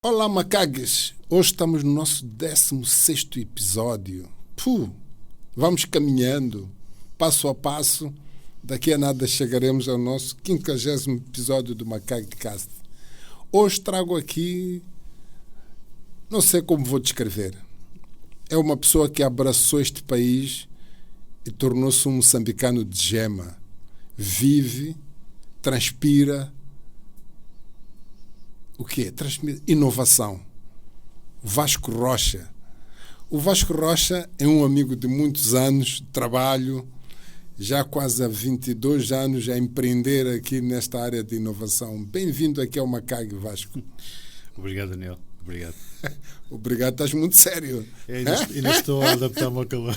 Olá, macaques! Hoje estamos no nosso 16º episódio. Vamos caminhando, passo a passo. Daqui a nada chegaremos ao nosso 50º episódio do MacaqueCast. Hoje trago aqui, não sei como vou descrever. É uma pessoa que abraçou este país e tornou-se um moçambicano de gema. Vive, transpira. O quê? Inovação. Vasco Rocha. O Vasco Rocha é um amigo de muitos anos de trabalho, já quase há 22 anos a empreender aqui nesta área de inovação. Bem-vindo aqui ao Macaque, Vasco. Obrigado, Daniel. Obrigado. Obrigado, estás muito sério. Ainda estou a adaptar-me ao calor.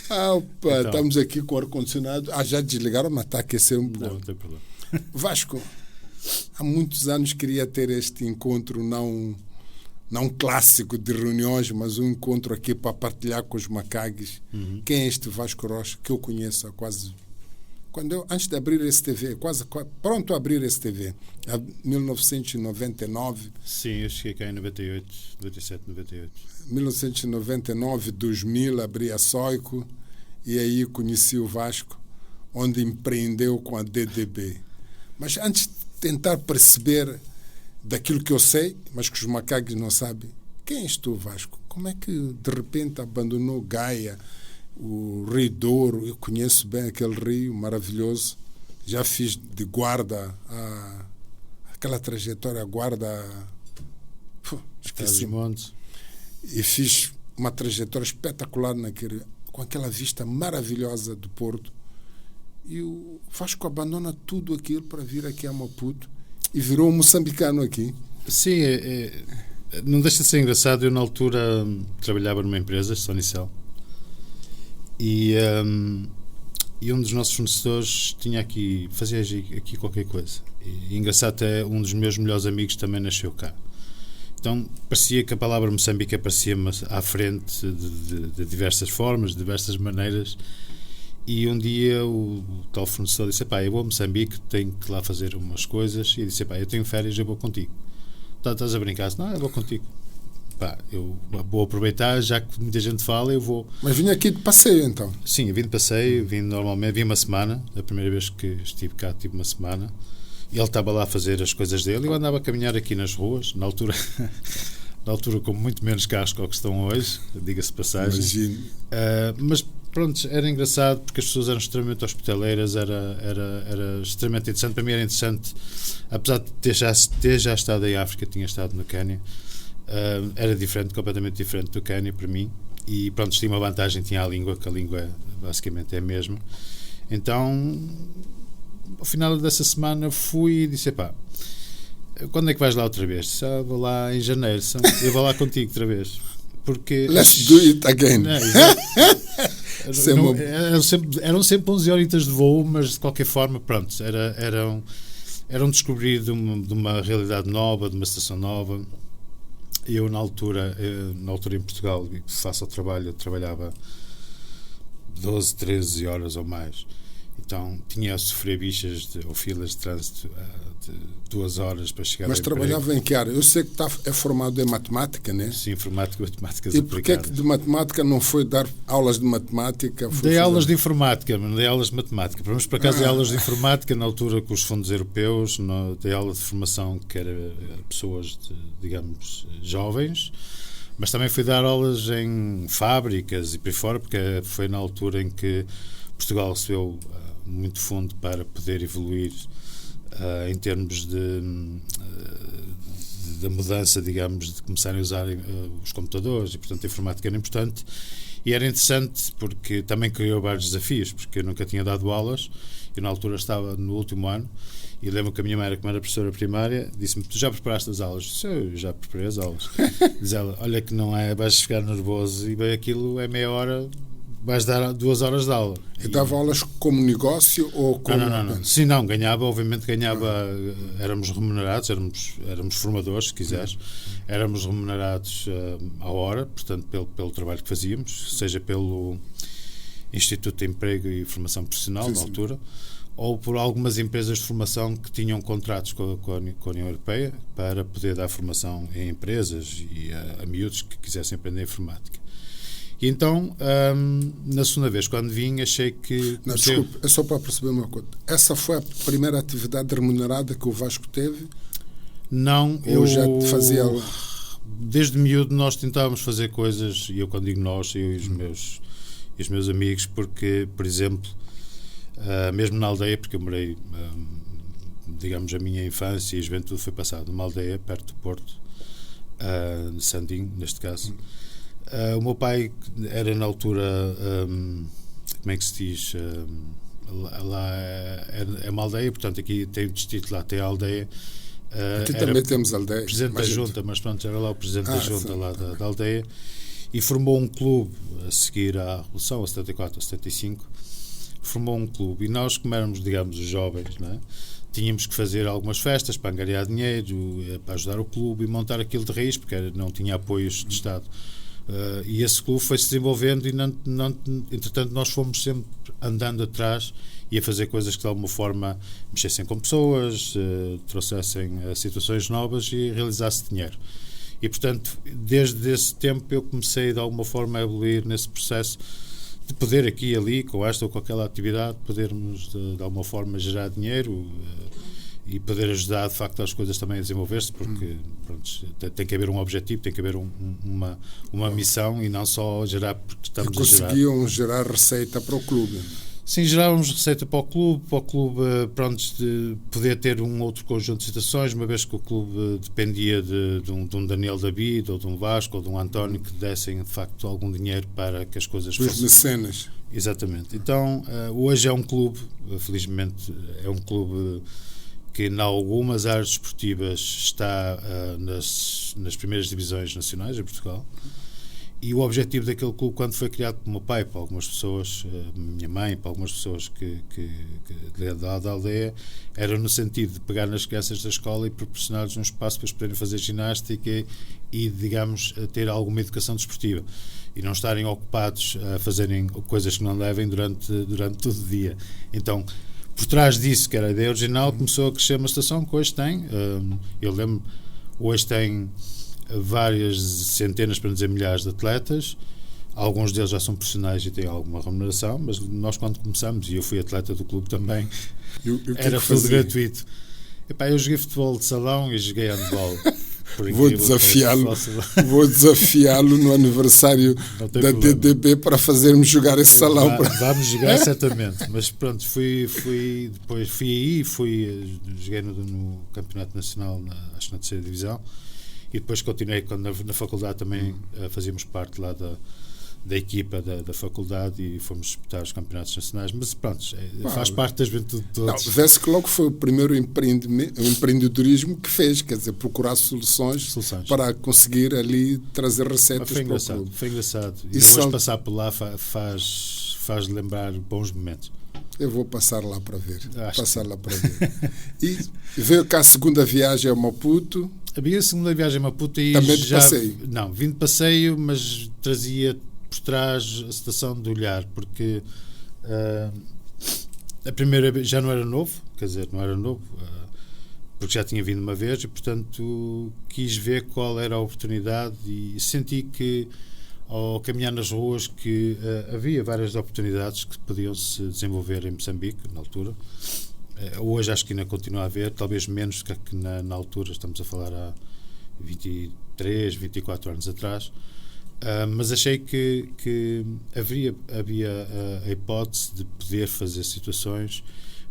Então. Estamos aqui com o ar-condicionado. Já desligaram, mas está a aquecer um pouco. Não tem problema. Vasco, há muitos anos queria ter este encontro, não clássico de reuniões, mas um encontro aqui para partilhar com os macaques. Quem é este Vasco Rocha, que eu conheço há quase... antes de abrir esse TV, quase pronto a abrir esse TV, em 1999. Sim, eu cheguei cá em 98, 97, 98. 1999, 2000, abri a Soico e aí conheci o Vasco, onde empreendeu com a DDB. Mas antes de tentar perceber daquilo que eu sei, mas que os macaques não sabem, quem és tu, Vasco? Como é que de repente abandonou Gaia, o Rio Douro? Eu conheço bem aquele rio maravilhoso. Já fiz de guarda aquela trajetória guarda. Esqueci. E fiz uma trajetória espetacular com aquela vista maravilhosa do Porto. E o Vasco abandona tudo aquilo para vir aqui a Maputo e virou um moçambicano aqui. Sim, não deixa de ser engraçado. Eu, na altura, trabalhava numa empresa, Sonicel, e um dos nossos fornecedores fazia aqui qualquer coisa. E engraçado, até um dos meus melhores amigos também nasceu cá. Então, parecia que a palavra Moçambique aparecia-me à frente de diversas formas, de diversas maneiras. E um dia o tal fornecedor disse: eu vou a Moçambique, tenho que lá fazer umas coisas. E eu disse: eu tenho férias, eu vou contigo. Estás a brincar? Não, eu vou contigo. Eu vou aproveitar, já que muita gente fala, eu vou. Mas vim aqui de passeio, então? Sim, eu vim de passeio, vim uma semana. A primeira vez que estive cá, tive uma semana. E ele estava lá a fazer as coisas dele. Eu andava a caminhar aqui nas ruas, na altura com muito menos carros que o que estão hoje, diga-se de passagem. Imagino. Mas pronto, era engraçado porque as pessoas eram extremamente hospitaleiras, era extremamente interessante. Para mim era interessante, apesar de ter já estado em África, tinha estado no Quênia, era completamente diferente do Quênia para mim. E pronto, tinha uma vantagem, tinha a língua, que a língua basicamente é a mesma. Então, ao final dessa semana fui e disse: quando é que vais lá outra vez? Disse: vou lá em janeiro, eu vou lá contigo outra vez. Porque let's do it again. Eram sempre 11 horitas de voo, mas de qualquer forma, pronto, era um descobrir de uma realidade nova, de uma situação nova. Eu, na altura em Portugal, faço o trabalho, eu trabalhava 12, 13 horas ou mais. Então tinha a sofrer bichas ou filas de trânsito de 2 horas para chegar. Mas trabalhava em que área? Eu sei que é formado em matemática, né? Sim, informática e matemáticas aplicadas. E porquê que de matemática não foi dar aulas de matemática? Dei aulas de informática, mas não dei aulas de matemática. Mas por acaso dei aulas de informática na altura com os fundos europeus, dei aula de formação que era pessoas, digamos, jovens, mas também fui dar aulas em fábricas e por aí fora, porque foi na altura em que Portugal recebeu muito fundo para poder evoluir em termos da mudança, digamos, de começarem a usar os computadores, e portanto a informática era importante. E era interessante porque também criou vários desafios, porque eu nunca tinha dado aulas. Eu na altura estava no último ano e lembro que a minha mãe, como era professora primária, disse-me: tu já preparaste as aulas? Eu disse: eu já preparei as aulas. Diz ela: olha que não é, vais ficar nervoso e bem, aquilo é meia hora, vais dar 2 horas de aula. E dava aulas como negócio ou como... Não. Sim, não, obviamente ganhava, éramos remunerados, éramos formadores, se quiseres, éramos remunerados à hora, portanto, pelo trabalho que fazíamos, seja pelo Instituto de Emprego e Formação Profissional, na altura, ou por algumas empresas de formação que tinham contratos com a União Europeia para poder dar formação em empresas e a miúdos que quisessem aprender informática. E então, na segunda vez, quando vim, achei que... Não, desculpe, é só para perceber uma coisa. Essa foi a primeira atividade remunerada que o Vasco teve? Não, eu já fazia... Desde miúdo nós tentávamos fazer coisas, e eu quando digo nós, eu e os meus amigos, porque, por exemplo, mesmo na aldeia, porque eu morei, digamos, a minha infância e a juventude foi passada numa aldeia perto do Porto, de Sandim, neste caso. O meu pai era na altura, como é que se diz, lá é uma aldeia, portanto aqui tem o distrito, lá tem a aldeia. Aqui também temos aldeia. Presidente da junta, mas pronto, era lá o presidente da junta, sim, lá da aldeia, e formou um clube a seguir à Revolução, a 74, a 75, formou um clube, e nós, como éramos, digamos, os jovens, não é? Tínhamos que fazer algumas festas para angariar dinheiro, para ajudar o clube e montar aquilo de raiz, porque não tinha apoios de Estado. E esse clube foi-se desenvolvendo e, entretanto, nós fomos sempre andando atrás e a fazer coisas que, de alguma forma, mexessem com pessoas, trouxessem situações novas e realizasse dinheiro. E, portanto, desde esse tempo eu comecei, de alguma forma, a evoluir nesse processo de poder aqui e ali, com esta ou com aquela atividade, podermos, de alguma forma, gerar dinheiro e poder ajudar, de facto, as coisas também a desenvolver-se, porque pronto, tem que haver um objetivo, tem que haver uma missão e não só gerar porque estamos a gerar. Conseguiam gerar receita para o clube. Sim, gerávamos receita para o clube, pronto, de poder ter um outro conjunto de situações, uma vez que o clube dependia de um Daniel David, ou de um Vasco, ou de um António, que dessem, de facto, algum dinheiro para que as coisas fossem... Os mecenas. Exatamente. Então, hoje é um clube, felizmente, é um clube que, em algumas áreas desportivas, está nas primeiras divisões nacionais, em Portugal. E o objetivo daquele clube, quando foi criado pelo meu pai, para algumas pessoas, minha mãe, para algumas pessoas que da aldeia, era no sentido de pegar nas crianças da escola e proporcionar-lhes um espaço para eles poderem fazer ginástica e, digamos, ter alguma educação desportiva. E não estarem ocupados a fazerem coisas que não devem durante todo o dia. Então, por trás disso, que era a ideia original, começou a crescer uma situação que hoje tem. Eu lembro, hoje tem várias centenas, para não dizer milhares de atletas. Alguns deles já são profissionais e têm alguma remuneração, mas nós, quando começamos, e eu fui atleta do clube também, era tudo gratuito. Eu joguei futebol de salão e joguei handball. Vou desafiá-lo no aniversário da DDB para fazermos jogar esse salão. Vamos jogar certamente, mas pronto, depois fui aí, joguei no Campeonato Nacional, acho que na terceira divisão, e depois continuei quando na faculdade também fazíamos parte lá da equipa da faculdade e fomos disputar os campeonatos nacionais, mas pronto, faz parte da juventude de todos. Vê-se que logo foi o primeiro empreendedorismo que fez, quer dizer, procurar soluções. Para conseguir ali trazer receitas para o clube. Foi engraçado. E hoje passar por lá faz lembrar bons momentos. Eu vou passar lá para ver. E veio cá a segunda viagem a Maputo. Havia a segunda viagem a Maputo e também de passeio? Não, vim de passeio, mas trazia por trás a situação de olhar, porque a primeira vez já não era novo, porque já tinha vindo uma vez e, portanto, quis ver qual era a oportunidade e senti que, ao caminhar nas ruas, que havia várias oportunidades que podiam se desenvolver em Moçambique, na altura. Hoje acho que ainda continua a haver, talvez menos do que na altura, estamos a falar há 23, 24 anos atrás. Mas achei que havia a hipótese de poder fazer situações,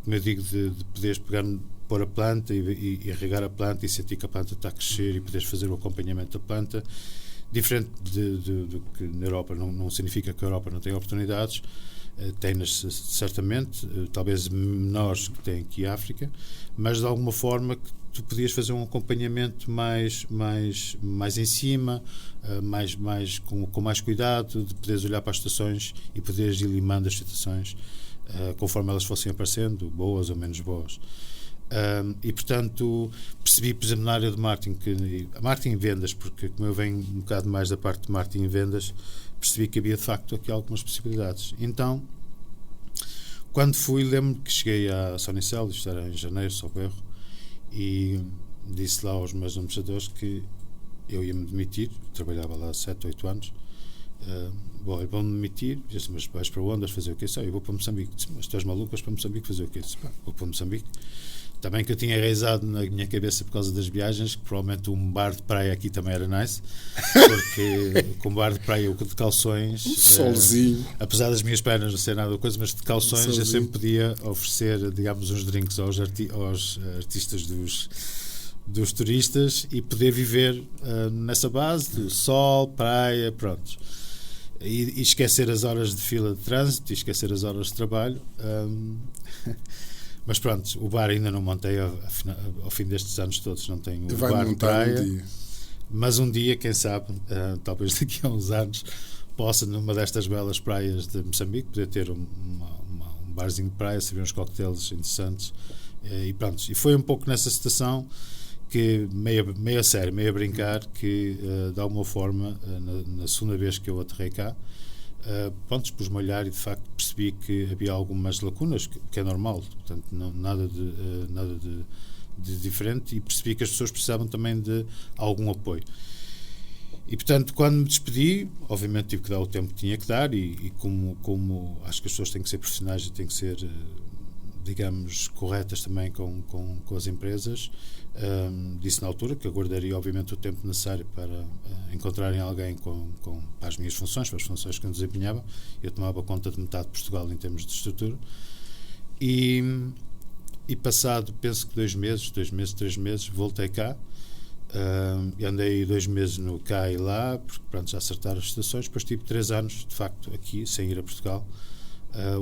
como eu digo, de poderes pôr a planta e regar a planta e sentir que a planta está a crescer e poderes fazer o acompanhamento da planta, diferente do que na Europa. Não significa que a Europa não tenha oportunidades, tem-nas certamente, talvez menores que tem aqui a África, mas de alguma forma que tu podias fazer um acompanhamento mais em cima, com mais cuidado, de poderes olhar para as situações e poderes ir limando as situações conforme elas fossem aparecendo, boas ou menos boas. E, portanto, percebi, por exemplo, na área de marketing e vendas, porque como eu venho um bocado mais da parte de marketing e vendas, percebi que havia de facto aqui algumas possibilidades. Então, quando fui, lembro que cheguei à Sonicel, isto era em janeiro, salvo erro, e disse lá aos meus administradores que eu ia-me demitir, trabalhava lá há 7 ou 8 anos. Bom, vão-me demitir, disse, mas vais para onde? Vais fazer o quê? Eu vou para Moçambique. Disse, mas tu és maluco, vais para Moçambique fazer o quê? Disse, vou para Moçambique. Também que eu tinha enraizado na minha cabeça por causa das viagens, que provavelmente um bar de praia aqui também era nice, porque com bar de praia eu de calções, solzinho, apesar das minhas pernas não ser nada da coisa, mas de calções eu sempre podia oferecer, digamos, uns drinks aos artistas dos turistas e poder viver nessa base de sol, praia, pronto. E esquecer as horas de fila de trânsito e esquecer as horas de trabalho. Mas pronto, o bar ainda não montei ao fim destes anos todos, não tenho o bar de praia, mas um dia, quem sabe, talvez daqui a uns anos, possa numa destas belas praias de Moçambique poder ter um barzinho de praia, servir uns coquetéis interessantes, e pronto. E foi um pouco nessa situação que, meio a sério, meio a brincar, que de alguma forma, na segunda vez que eu aterrei cá, pronto, pus-me a olhar e de facto percebi que havia algumas lacunas, que é normal, portanto nada de diferente, e percebi que as pessoas precisavam também de algum apoio. E portanto, quando me despedi, obviamente tive que dar o tempo que tinha que dar, e como acho que as pessoas têm que ser profissionais e têm que ser, digamos, corretas também com as empresas, disse na altura que aguardaria obviamente o tempo necessário para encontrarem alguém para as minhas funções, para as funções que eu desempenhava. Eu tomava conta de metade de Portugal em termos de estrutura, e passado, penso que 2 meses, 3 meses, voltei cá, e andei 2 meses no cá e lá, porque pronto, já acertaram as estações. Depois tive 3 anos de facto aqui, sem ir a Portugal,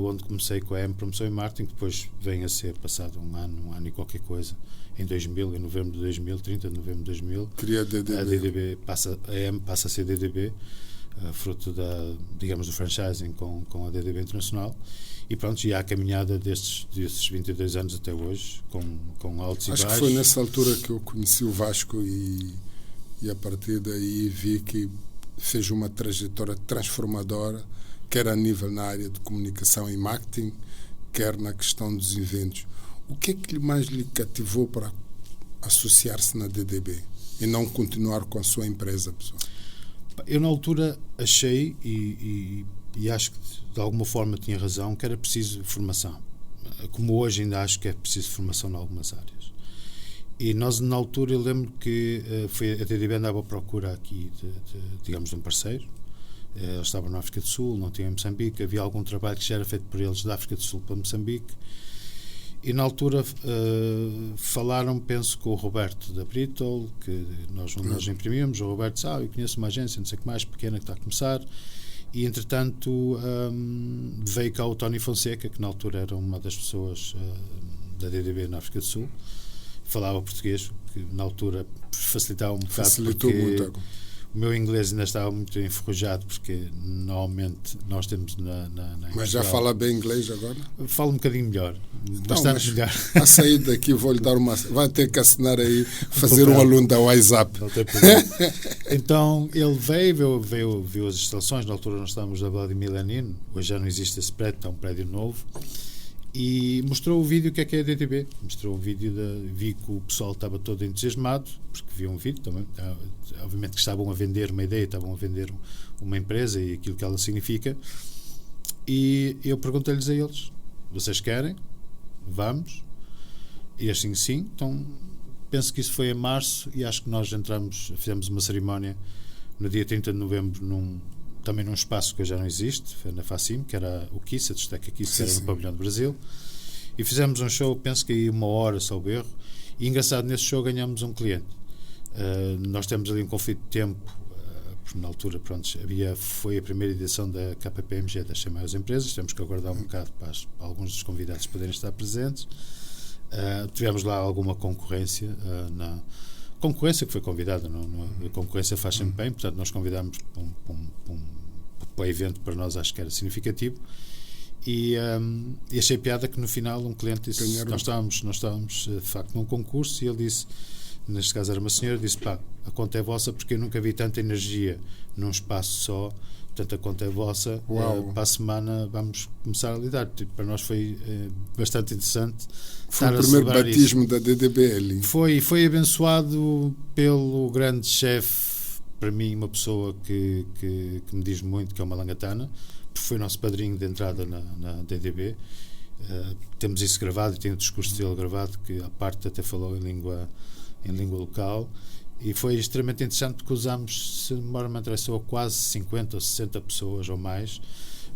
onde comecei com a M Promoção e Marketing, que depois vem a ser passado um ano e qualquer coisa, em 2000, em novembro de 2000, 30 de novembro de 2000, a DDB a M passa a ser DDB, fruto digamos, do franchising com a DDB Internacional, e pronto, e há a caminhada destes 22 anos até hoje, com altos e baixos. Acho que foi nessa altura que eu conheci o Vasco e a partir daí vi que fez uma trajetória transformadora, quer a nível na área de comunicação e marketing, quer na questão dos eventos. O que é que mais lhe cativou para associar-se na DDB e não continuar com a sua empresa, pessoal? Eu na altura achei, e acho que de alguma forma tinha razão, que era preciso formação. Como hoje ainda acho que é preciso formação em algumas áreas. E nós na altura, eu lembro que a DDB andava à procura aqui digamos, de um parceiro. Eles estavam na África do Sul, não tinham em Moçambique, havia algum trabalho que já era feito por eles da África do Sul para Moçambique, e na altura falaram, penso, com o Roberto da Britol, que nós imprimimos. O Roberto disse, eu conheço uma agência, não sei o que mais, pequena, que está a começar, e entretanto veio cá o Tony Fonseca, que na altura era uma das pessoas da DDB na África do Sul, falava português, que na altura facilitava um bocado. Facilitou muito. O meu inglês ainda estava muito enferrujado, porque normalmente nós temos Mas já fala bem inglês agora? Falo um bocadinho melhor, bastante melhor. A sair daqui vou-lhe dar vai ter que assinar aí, fazer um aluno da WhatsApp. Não tem problema. Então ele viu as instalações. Na altura nós estávamos na Vladimir Lenin, hoje já não existe esse prédio, está um prédio novo, e mostrou o vídeo, que é a DDB. Mostrou o vídeo, vi que o pessoal estava todo entusiasmado, porque viu um vídeo também. Obviamente que estavam a vender uma ideia, estavam a vender uma empresa e aquilo que ela significa. E eu perguntei-lhes a eles: vocês querem? Vamos? E assim, sim. Então penso que isso foi em março, e acho que nós fizemos uma cerimónia no dia 30 de novembro também num espaço que hoje já não existe, foi na Facim, que era o Kiss, a Discoteca Kiss, que era no Pavilhão do Brasil, e fizemos um show, penso que aí 1 hora, salvo erro, e engraçado, nesse show ganhamos um cliente. Nós temos ali um conflito de tempo, porque na altura, pronto, foi a primeira edição da KPMG, das 100 maiores empresas, temos que aguardar um bocado para alguns dos convidados poderem estar presentes. Tivemos lá alguma concorrência, concorrência que foi convidada, a concorrência faz sempre bem, portanto nós convidámos para o evento, para nós acho que era significativo, e achei piada que no final um cliente disse, nós estávamos de facto num concurso, e ele disse, neste caso era uma senhora, disse: pá, a conta é vossa, porque eu nunca vi tanta energia num espaço só, portanto a conta é vossa, para a semana vamos começar a lidar. Tipo, para nós foi bastante interessante. Foi o primeiro batismo da DDB ali. Foi abençoado pelo grande chefe, para mim uma pessoa que me diz muito, que é o Malangatana, porque foi nosso padrinho de entrada na DDB. Temos isso gravado, e tem o discurso dele gravado, que a parte até falou em língua local, e foi extremamente interessante, porque usámos, se memória me interessou, quase 50 ou 60 pessoas ou mais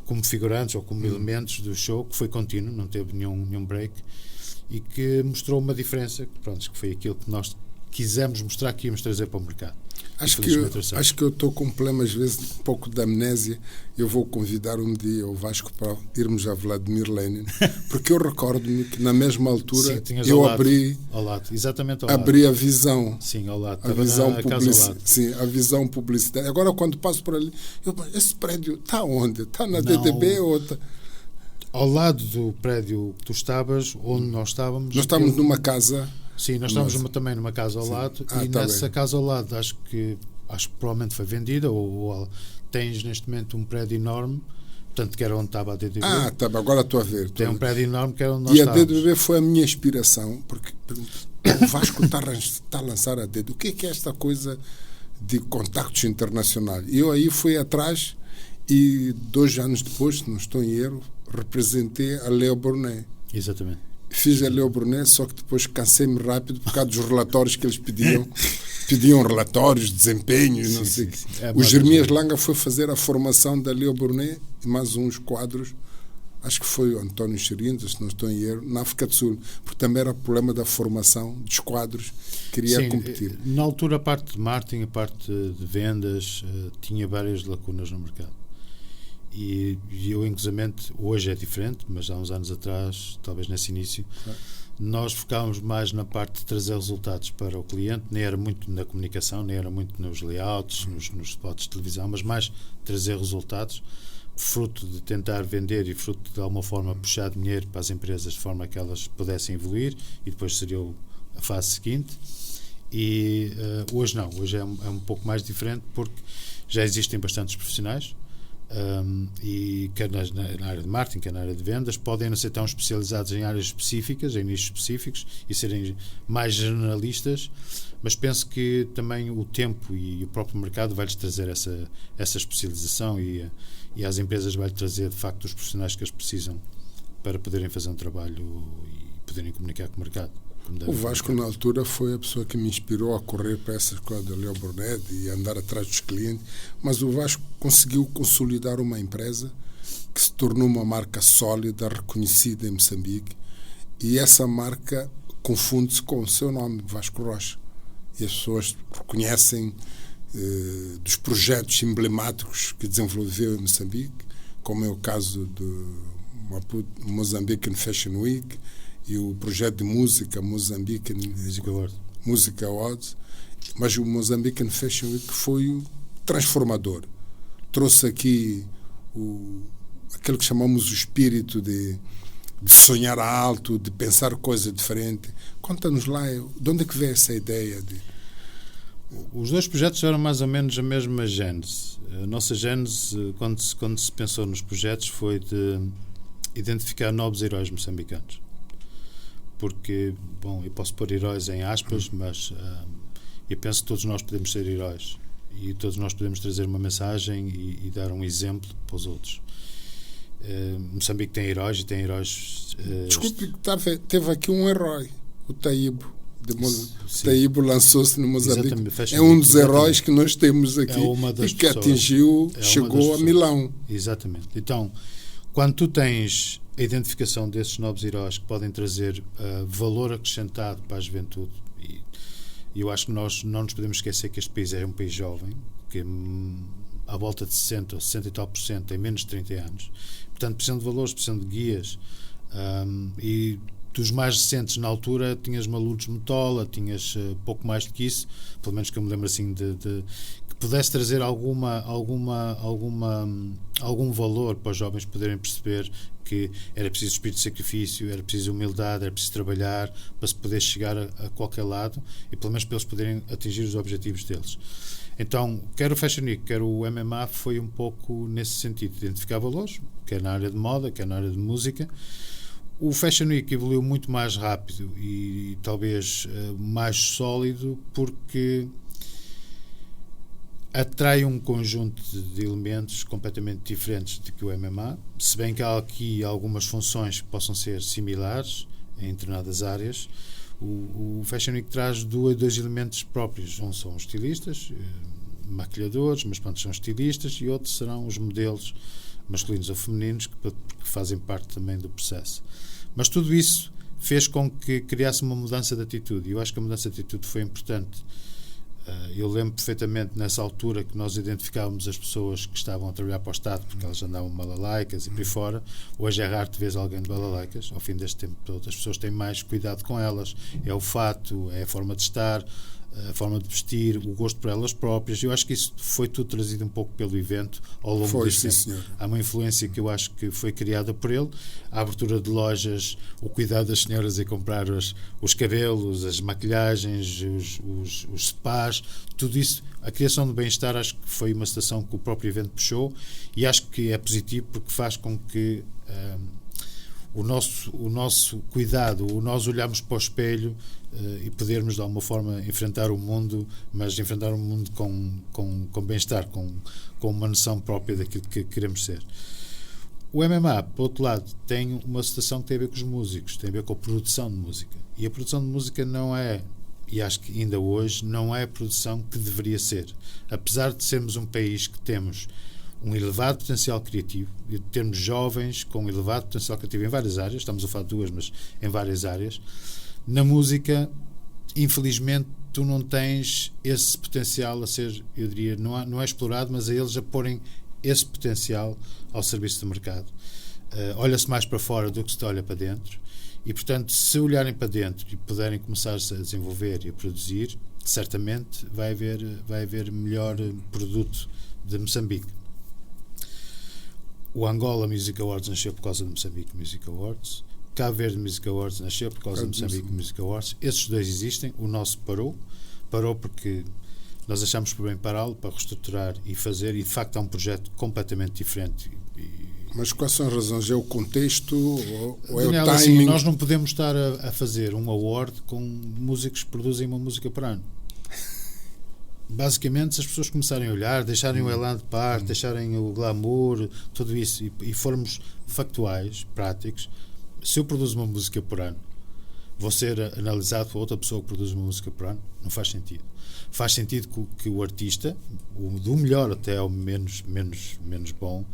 como figurantes ou como elementos do show, que foi contínuo, não teve nenhum break, e que mostrou uma diferença, pronto, que foi aquilo que nós quisemos mostrar, que íamos trazer para o mercado. Acho que eu estou com um problema, às vezes, um pouco de amnésia. Eu vou convidar um dia o Vasco para irmos a Vladimir Lenin, porque eu recordo-me que na mesma altura eu abri a visão. Sim, ao lado. A visão publicitária. Agora, quando passo por ali, esse prédio está onde? Está na DDB ou está... Ao lado do prédio que tu estavas, onde nós estávamos... Nós estávamos numa casa... Sim, nós estávamos também numa casa ao lado, e nessa casa ao lado acho que provavelmente foi vendida, ou tens neste momento um prédio enorme, portanto, que era onde estava a DDB. Tá bem, agora estou a ver. Tem um prédio enorme que era onde nós estávamos. E a DDB foi a minha inspiração, porque o Vasco está a lançar a DDB. O que é esta coisa de contactos internacionais? Eu aí fui atrás e 2 anos depois, se não estou em erro, representei a Leo Burnett. Exatamente. Fiz a Leo Burnett, só que depois cansei-me rápido por causa dos relatórios que eles pediam. Pediam relatórios, desempenhos, não sei o que. O Jeremias Langa foi fazer a formação da Leo Burnett e mais uns quadros, acho que foi o António Xerinda, se não estou em erro, na África do Sul, porque também era problema da formação dos quadros, queria competir. Na altura, a parte de marketing, a parte de vendas, tinha várias lacunas no mercado. E eu, inclusivamente, hoje é diferente, mas há uns anos atrás, talvez nesse início, nós focávamos mais na parte de trazer resultados para o cliente, nem era muito na comunicação, nem era muito nos layouts, nos spots de televisão, mas mais trazer resultados, fruto de tentar vender e fruto de alguma forma puxar dinheiro para as empresas de forma que elas pudessem evoluir, e depois seria a fase seguinte. E hoje não, hoje é um pouco mais diferente, porque já existem bastantes profissionais, e quer na área de marketing, quer na área de vendas, podem não ser tão especializados em áreas específicas, em nichos específicos, e serem mais generalistas, mas penso que também o tempo e o próprio mercado vai-lhes trazer essa especialização, e às empresas vai-lhes trazer, de facto, os profissionais que eles precisam para poderem fazer um trabalho e poderem comunicar com o mercado. O Vasco, na altura, foi a pessoa que me inspirou a correr para essas coisas da Leo Burnett e andar atrás dos clientes, mas o Vasco conseguiu consolidar uma empresa que se tornou uma marca sólida, reconhecida em Moçambique, e essa marca confunde-se com o seu nome, Vasco Rocha, e as pessoas reconhecem dos projetos emblemáticos que desenvolveu em Moçambique, como é o caso do Mozambican Fashion Week, e o projeto de música Mozambican Music Awards, mas o Mozambican Fashion Week foi transformador. Trouxe aqui aquilo que chamamos o espírito de sonhar alto, de pensar coisa diferente. Conta-nos lá, de onde é que veio essa ideia? Os dois projetos eram mais ou menos a mesma gênese. A nossa gênese, quando se pensou nos projetos, foi de identificar novos heróis moçambicanos. Porque, bom, eu posso pôr heróis em aspas, mas eu penso que todos nós podemos ser heróis, e todos nós podemos trazer uma mensagem e dar um exemplo para os outros. Moçambique tem heróis, e tem heróis... Desculpe, teve aqui um herói, o Taíbo. Taíbo lançou-se no Moçambique. É um dos heróis que nós temos aqui, e que atingiu, chegou a Milão. Exatamente. Então, quando tu tens a identificação desses novos heróis que podem trazer valor acrescentado para a juventude, e eu acho que nós não nos podemos esquecer que este país é um país jovem, que à volta de 60 ou 60 e tal % tem menos de 30 anos, portanto precisam de valores, precisam de guias, e dos mais recentes na altura tinhas uma Lourdes Motola, tinhas pouco mais do que isso, pelo menos que eu me lembro assim, que pudesse trazer algum valor para os jovens poderem perceber que era preciso espírito de sacrifício, era preciso humildade, era preciso trabalhar para se poder chegar a qualquer lado e pelo menos para eles poderem atingir os objetivos deles. Então, quer o Fashion Week, quer o MMA foi um pouco nesse sentido, identificar valores, quer na área de moda, quer na área de música. O Fashion Week evoluiu muito mais rápido e talvez mais sólido porque atrai um conjunto de elementos completamente diferentes do que o MMA, se bem que há aqui algumas funções que possam ser similares em determinadas áreas. O Fashion Week traz dois elementos próprios. Um são os estilistas, maquilhadores, mas pronto, são estilistas, e outros serão os modelos masculinos ou femininos que fazem parte também do processo. Mas tudo isso fez com que criasse uma mudança de atitude, e eu acho que a mudança de atitude foi importante. Eu lembro perfeitamente nessa altura que nós identificávamos as pessoas que estavam a trabalhar para o Estado porque elas andavam balalaicas e por aí fora. Hoje é raro de ver alguém de balalaicas, ao fim deste tempo todo. As pessoas têm mais cuidado com elas, é o fato, é a forma de estar, a forma de vestir, o gosto por elas próprias. Eu acho que isso foi tudo trazido um pouco pelo evento ao longo deste tempo. Há uma influência que eu acho que foi criada por ele, a abertura de lojas, o cuidado das senhoras em comprar os cabelos, as maquilhagens, os spas, tudo isso, a criação do bem-estar, acho que foi uma situação que o próprio evento puxou, e acho que é positivo porque faz com que o nosso cuidado, o nós olharmos para o espelho e podermos de alguma forma enfrentar o mundo, mas enfrentar o mundo com bem-estar, com uma noção própria daquilo que queremos ser. O MMA, por outro lado, tem uma situação que tem a ver com os músicos, tem a ver com a produção de música, e a produção de música não é, e acho que ainda hoje não é a produção que deveria ser, apesar de sermos um país que temos um elevado potencial criativo, e termos jovens com elevado potencial criativo em várias áreas, estamos a falar de duas, mas em várias áreas. Na música, infelizmente, tu não tens esse potencial a ser, eu diria, não é explorado, mas a eles a porem esse potencial ao serviço do mercado. Olha-se mais para fora do que se olha para dentro, e portanto, se olharem para dentro e puderem começar-se a desenvolver e a produzir, certamente vai haver melhor produto de Moçambique. O Angola Music Awards nasceu por causa do Moçambique Music Awards. Cabo Verde Music Awards nasceu por causa do Moçambique Music Awards. Esses dois existem. O nosso parou porque nós achamos por bem pará-lo, para reestruturar e fazer, e de facto é um projeto completamente diferente. Mas quais são as razões? É o contexto ou é Daniel, o timing? assim, nós não podemos estar a fazer um award com músicos que produzem uma música por ano. Basicamente, se as pessoas começarem a olhar, deixarem o elan de parte, deixarem o glamour, tudo isso, e formos factuais, práticos, se eu produzo uma música por ano, vou ser analisado por outra pessoa que produz uma música por ano? Não faz sentido. Faz sentido que o artista, do melhor até ao menos bom,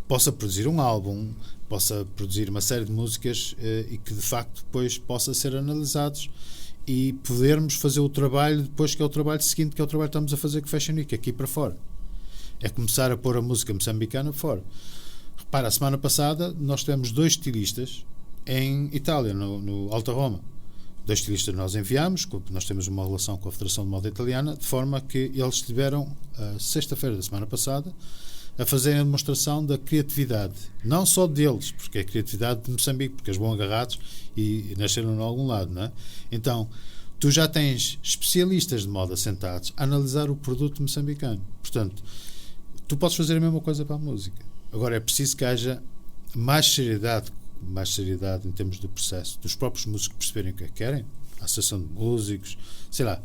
possa produzir um álbum, possa produzir uma série de músicas e que de facto depois possa ser analisados e podermos fazer o trabalho depois, que é o trabalho seguinte, que é o trabalho que estamos a fazer com o Fashion Week, aqui para fora. É começar a pôr a música moçambicana fora. Repara, a semana passada nós tivemos 2 estilistas em Itália, no Alta Roma. 2 estilistas nós enviámos, nós temos uma relação com a Federação de Moda Italiana, de forma que eles estiveram, sexta-feira da semana passada, a fazerem a demonstração da criatividade, não só deles, porque é a criatividade de Moçambique, porque eles vão agarrados e nasceram em algum lado, não é? Então, tu já tens especialistas de moda sentados a analisar o produto moçambicano. Portanto, tu podes fazer a mesma coisa para a música. Agora, é preciso que haja mais seriedade em termos do processo, dos próprios músicos perceberem o que é que querem, a associação de músicos, sei lá,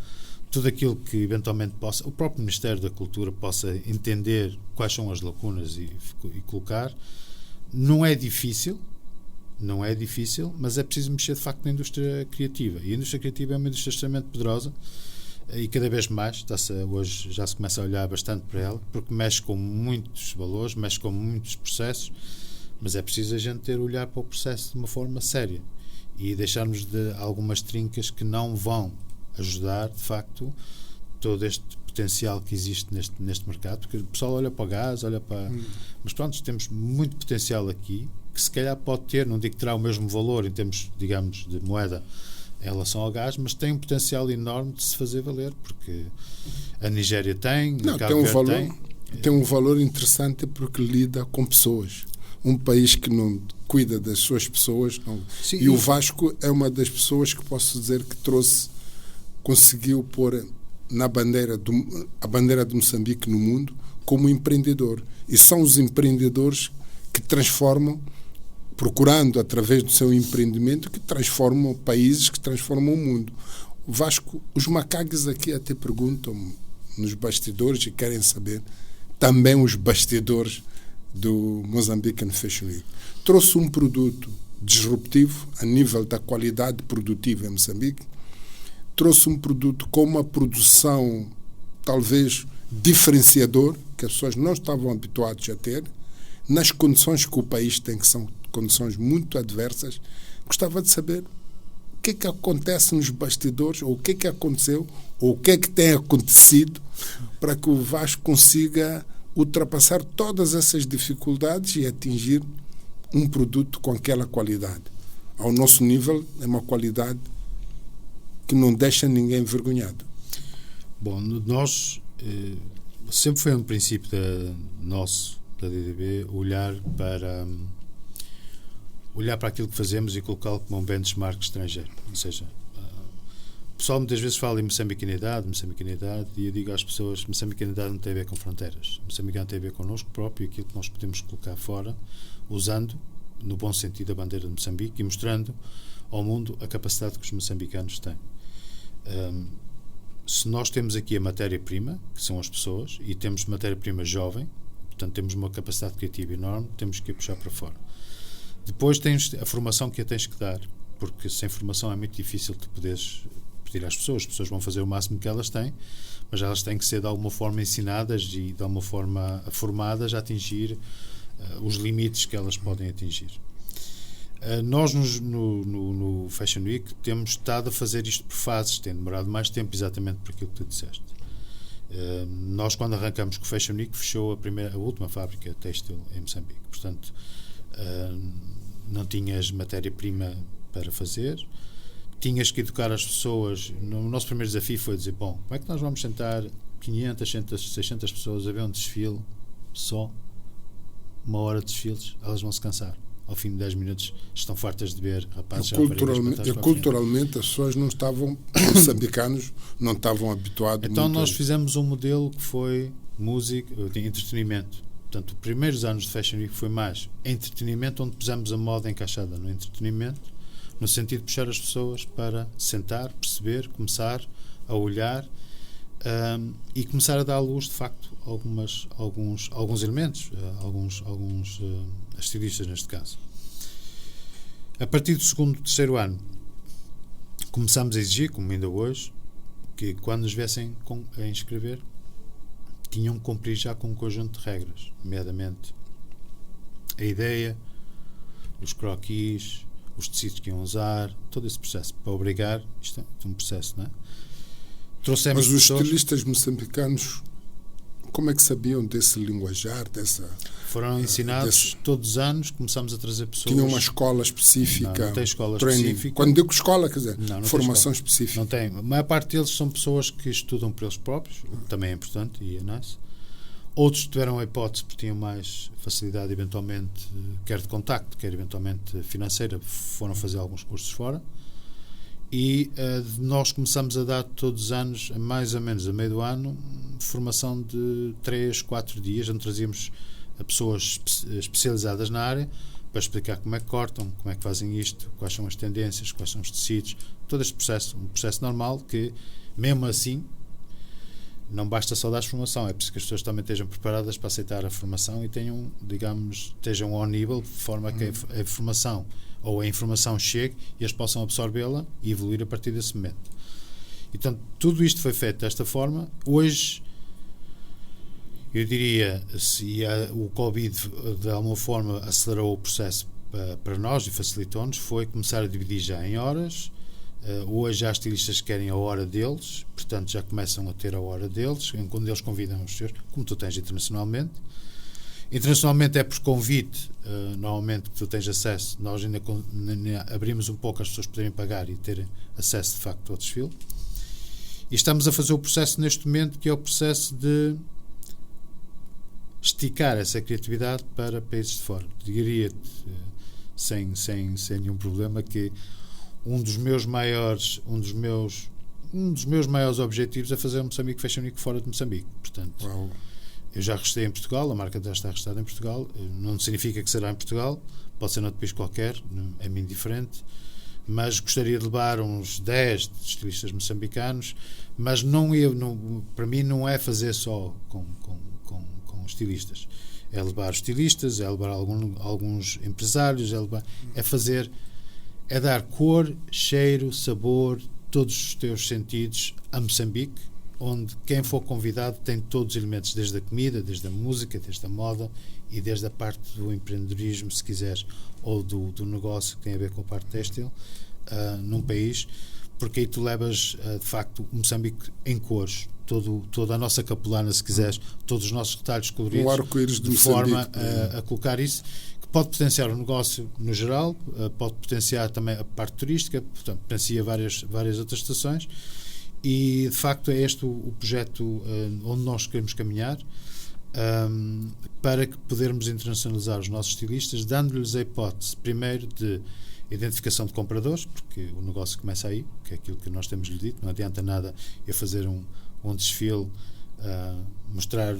tudo aquilo que eventualmente possa, o próprio Ministério da Cultura possa entender quais são as lacunas e colocar. Não é difícil, mas é preciso mexer de facto na indústria criativa, e a indústria criativa é uma indústria extremamente poderosa e cada vez mais hoje já se começa a olhar bastante para ela, porque mexe com muitos valores, mexe com muitos processos, mas é preciso a gente ter olhar para o processo de uma forma séria e deixarmos de algumas trincas que não vão ajudar de facto todo este potencial que existe neste mercado, porque o pessoal olha para o gás, olha para... Mas pronto, temos muito potencial aqui que se calhar pode ter, não digo que terá o mesmo valor em termos, digamos, de moeda em relação ao gás, mas tem um potencial enorme de se fazer valer, porque a Nigéria tem, Cabo Verde tem um valor interessante porque lida com pessoas. Um país que não cuida das suas pessoas. Não. Sim, e o Vasco é uma das pessoas que posso dizer que conseguiu pôr a bandeira de Moçambique no mundo como empreendedor. E são os empreendedores que transformam, procurando através do seu empreendimento, que transformam países, que transformam o mundo. O Vasco, os macacos aqui até perguntam nos bastidores e querem saber também os bastidores do Mozambican Fashion Week. Trouxe um produto disruptivo a nível da qualidade produtiva em Moçambique. Trouxe um produto com uma produção talvez diferenciador, que as pessoas não estavam habituadas a ter, nas condições que o país tem, que são condições muito adversas. Gostava de saber o que é que acontece nos bastidores, ou o que é que aconteceu, ou o que é que tem acontecido para que o Vasco consiga ultrapassar todas essas dificuldades e atingir um produto com aquela qualidade. Ao nosso nível, é uma qualidade que não deixa ninguém envergonhado. Bom, nós sempre foi um princípio da DDB olhar para aquilo que fazemos e colocá-lo como um benchmark estrangeiro. Ou seja, o pessoal muitas vezes fala em moçambicanidade, e eu digo às pessoas, moçambicanidade não tem a ver com fronteiras. Moçambicanidade tem a ver connosco próprio e aquilo que nós podemos colocar fora, usando, no bom sentido, a bandeira de Moçambique e mostrando ao mundo a capacidade que os moçambicanos têm. Se nós temos aqui a matéria-prima, que são as pessoas, e temos matéria-prima jovem, portanto temos uma capacidade criativa enorme, temos que a puxar para fora. Depois tens a formação que a tens que dar, porque sem formação é muito difícil tu poderes pedir às pessoas. As pessoas vão fazer o máximo que elas têm, mas elas têm que ser de alguma forma ensinadas e de alguma forma formadas a atingir os limites que elas podem atingir. Nós no Fashion Week temos estado a fazer isto por fases, tem demorado mais tempo exatamente por aquilo que tu disseste. Nós, quando arrancamos com o Fashion Week, fechou a última fábrica têxtil em Moçambique, portanto não tinhas matéria-prima para fazer, tinhas que educar as pessoas. O nosso primeiro desafio foi dizer, bom, como é que nós vamos sentar 500, 600 pessoas a ver um desfile só, uma hora de desfiles, elas vão se cansar. Ao fim de 10 minutos estão fartas de ver rapazes culturalmente as pessoas não estavam, moçambicanos não estavam habituados. Então nós fizemos um modelo que foi música, entretenimento. Portanto, os primeiros anos de Fashion Week foi mais entretenimento, onde pusemos a moda encaixada no entretenimento, no sentido de puxar as pessoas para sentar, perceber, começar a olhar e começar a dar à luz, de facto, alguns elementos, alguns estilistas neste caso. A partir do segundo, terceiro ano, começamos a exigir, como ainda hoje, que quando nos viessem a inscrever, tinham que cumprir já com um conjunto de regras, nomeadamente a ideia, os croquis, os tecidos que iam usar, todo esse processo, para obrigar, isto é um processo, não é? Mas os estilistas moçambicanos, como é que sabiam desse linguajar, foram ensinados todos os anos, começamos a trazer pessoas. Tinham uma escola específica? Não tem escola training. Específica. Quando digo escola, quer dizer, não formação específica. Não tem. A maior parte deles são pessoas que estudam por eles próprios, o que também é importante e é nice. Outros tiveram a hipótese porque tinham mais facilidade, eventualmente, quer de contacto, quer eventualmente financeira, foram fazer alguns cursos fora. E nós começamos a dar todos os anos, mais ou menos a meio do ano, formação de 3, 4 dias, onde trazíamos a pessoas especializadas na área para explicar como é que cortam, como é que fazem isto, quais são as tendências, quais são os tecidos, todo este processo, um processo normal que, mesmo assim, não basta só dar formação, é preciso que as pessoas também estejam preparadas para aceitar a formação e tenham, digamos, estejam ao nível, de forma que a formação ou a informação chegue e eles possam absorvê-la e evoluir a partir desse momento. Então, tudo isto foi feito desta forma. Hoje, eu diria, se o Covid de alguma forma acelerou o processo para nós e facilitou-nos, foi começar a dividir já em horas. Hoje há estilistas que querem a hora deles, portanto já começam a ter a hora deles, quando eles convidam os seus, como tu tens internacionalmente. Internacionalmente é por convite, normalmente, que tu tens acesso. Nós ainda abrimos um pouco as pessoas poderem pagar e terem acesso de facto ao desfile. E estamos a fazer o processo neste momento, que é o processo de esticar essa criatividade para países de fora. Diria-te, sem nenhum problema, que um dos meus maiores objetivos é fazer o Moçambique Fashion Week fora de Moçambique. Portanto, Uau. eu já registrei em Portugal, a marca já está registrada em Portugal, não significa que será em Portugal, pode ser noutro país qualquer, é-me indiferente, mas gostaria de levar uns 10 estilistas moçambicanos, mas para mim não é fazer só com estilistas, é levar estilistas, é levar alguns empresários, é dar cor, cheiro, sabor, todos os teus sentidos a Moçambique, onde quem for convidado tem todos os elementos, desde a comida, desde a música, desde a moda e desde a parte do empreendedorismo, se quiseres, ou do negócio que tem a ver com a parte têxtil, num país, porque aí tu levas de facto o Moçambique em cores, toda a nossa capulana, se quiseres, todos os nossos detalhes coloridos, um arco-íris de forma a colocar isso, que pode potenciar o negócio no geral, pode potenciar também a parte turística, portanto, potencia várias outras estações. E de facto é este o projeto onde nós queremos caminhar, para que podermos internacionalizar os nossos estilistas, dando-lhes a hipótese primeiro de identificação de compradores, porque o negócio começa aí, que é aquilo que nós temos-lhe dito. Não adianta nada eu fazer um desfile, mostrar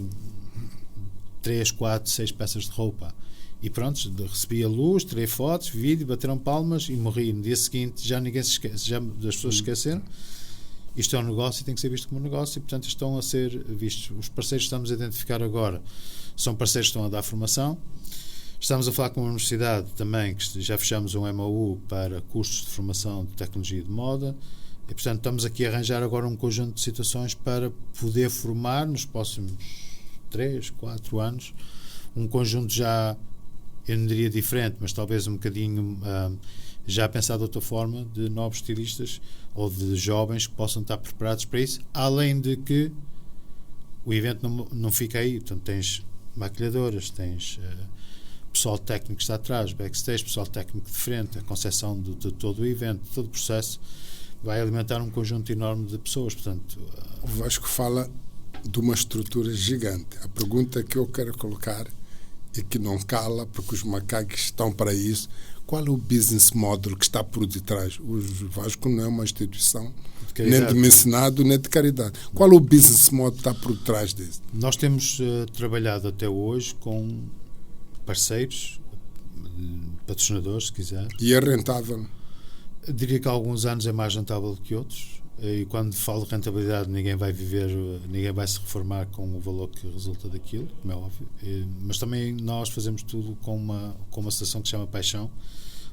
3, 4, 6 peças de roupa e pronto, recebi a luz, tirei fotos, vídeo, bateram palmas e morri. No dia seguinte já ninguém se esquece, já as pessoas se esqueceram. Isto é um negócio e tem que ser visto como um negócio, e portanto estão a ser vistos. Os parceiros que estamos a identificar agora são parceiros que estão a dar formação. Estamos a falar com uma universidade também, que já fechamos um MOU para cursos de formação de tecnologia de moda, e portanto estamos aqui a arranjar agora um conjunto de situações para poder formar nos próximos 3, 4 anos um conjunto já, eu não diria diferente, mas talvez um bocadinho já pensado de outra forma, de novos estilistas ou de jovens que possam estar preparados para isso, além de que o evento não fica aí. Portanto, tens maquilhadoras, tens pessoal técnico que está atrás, backstage, pessoal técnico de frente, a concepção de todo o evento, todo o processo vai alimentar um conjunto enorme de pessoas. Portanto, o Vasco fala de uma estrutura gigante. A pergunta que eu quero colocar e que não cala, porque os macacos estão para isso: qual é o business model que está por detrás? O Vasco não é uma instituição nem de mecenado, nem de caridade. Qual é o business model que está por detrás disso? Nós temos trabalhado até hoje com parceiros, patrocinadores, se quiser. E é rentável? Eu diria que há alguns anos é mais rentável que outros. E quando falo de rentabilidade, ninguém vai se reformar com o valor que resulta daquilo, como é óbvio. Mas também nós fazemos tudo com uma associação que se chama Paixão.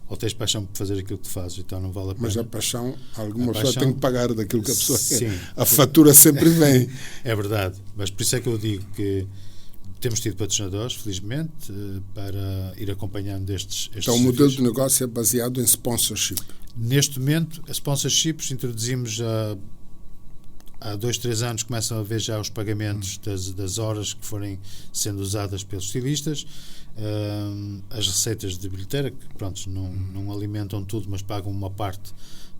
Ou tens paixão por fazer aquilo que tu fazes, então não vale a pena. Mas a paixão, alguma pessoa tem que pagar daquilo que a pessoa sim, quer. A fatura sempre vem. É verdade, mas por isso é que eu digo que temos tido patrocinadores, felizmente, para ir acompanhando estes então o modelo de negócio é baseado em sponsorship. Neste momento, as sponsorships introduzimos há 2, 3 anos, começam a ver já os pagamentos das horas que forem sendo usadas pelos estilistas, as receitas de bilheteira, que pronto, não alimentam tudo, mas pagam uma parte,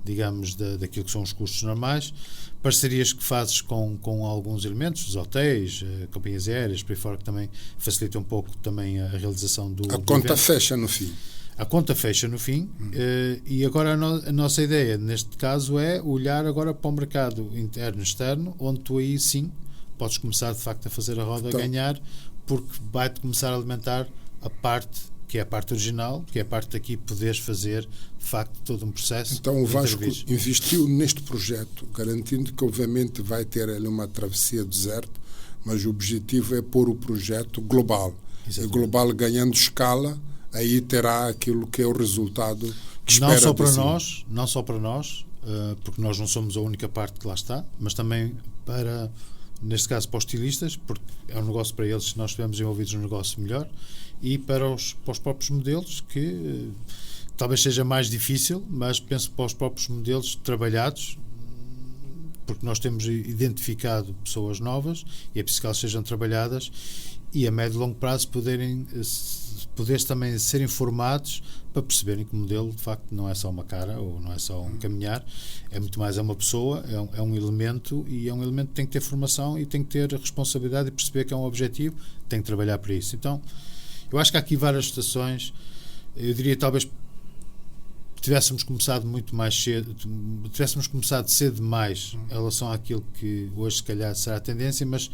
digamos, daquilo que são os custos normais. Parcerias que fazes com alguns elementos, os hotéis, companhias aéreas, por aí fora, que também facilitam um pouco também a realização do conta evento. Fecha no fim. A conta fecha no fim, e agora a nossa ideia neste caso é olhar agora para o mercado interno e externo, onde tu aí sim podes começar de facto a fazer a roda, então, a ganhar, porque vai-te começar a alimentar a parte que é a parte original, que é a parte daqui poderes fazer de facto todo um processo. Então o Vasco investiu neste projeto, garantindo que obviamente vai ter ali uma travessia do deserto, mas o objetivo é pôr o projeto global. Exatamente. E global ganhando escala, aí terá aquilo que é o resultado que espera. Não só para nós, porque nós não somos a única parte que lá está, mas também para, neste caso, para os estilistas, porque é um negócio para eles, se nós estivermos envolvidos no negócio melhor, e para os próprios modelos, que talvez seja mais difícil, mas penso para os próprios modelos trabalhados, porque nós temos identificado pessoas novas e é preciso que elas sejam trabalhadas e a médio e longo prazo poderem também ser informados para perceberem que o modelo de facto não é só uma cara ou não é só um caminhar, é muito mais, é uma pessoa, é um elemento, e é um elemento que tem que ter formação e tem que ter responsabilidade e perceber que é um objetivo, tem que trabalhar para isso. Então eu acho que há aqui várias estações. Eu diria talvez tivéssemos começado muito mais cedo, tivéssemos começado cedo demais em relação àquilo que hoje se calhar será a tendência, mas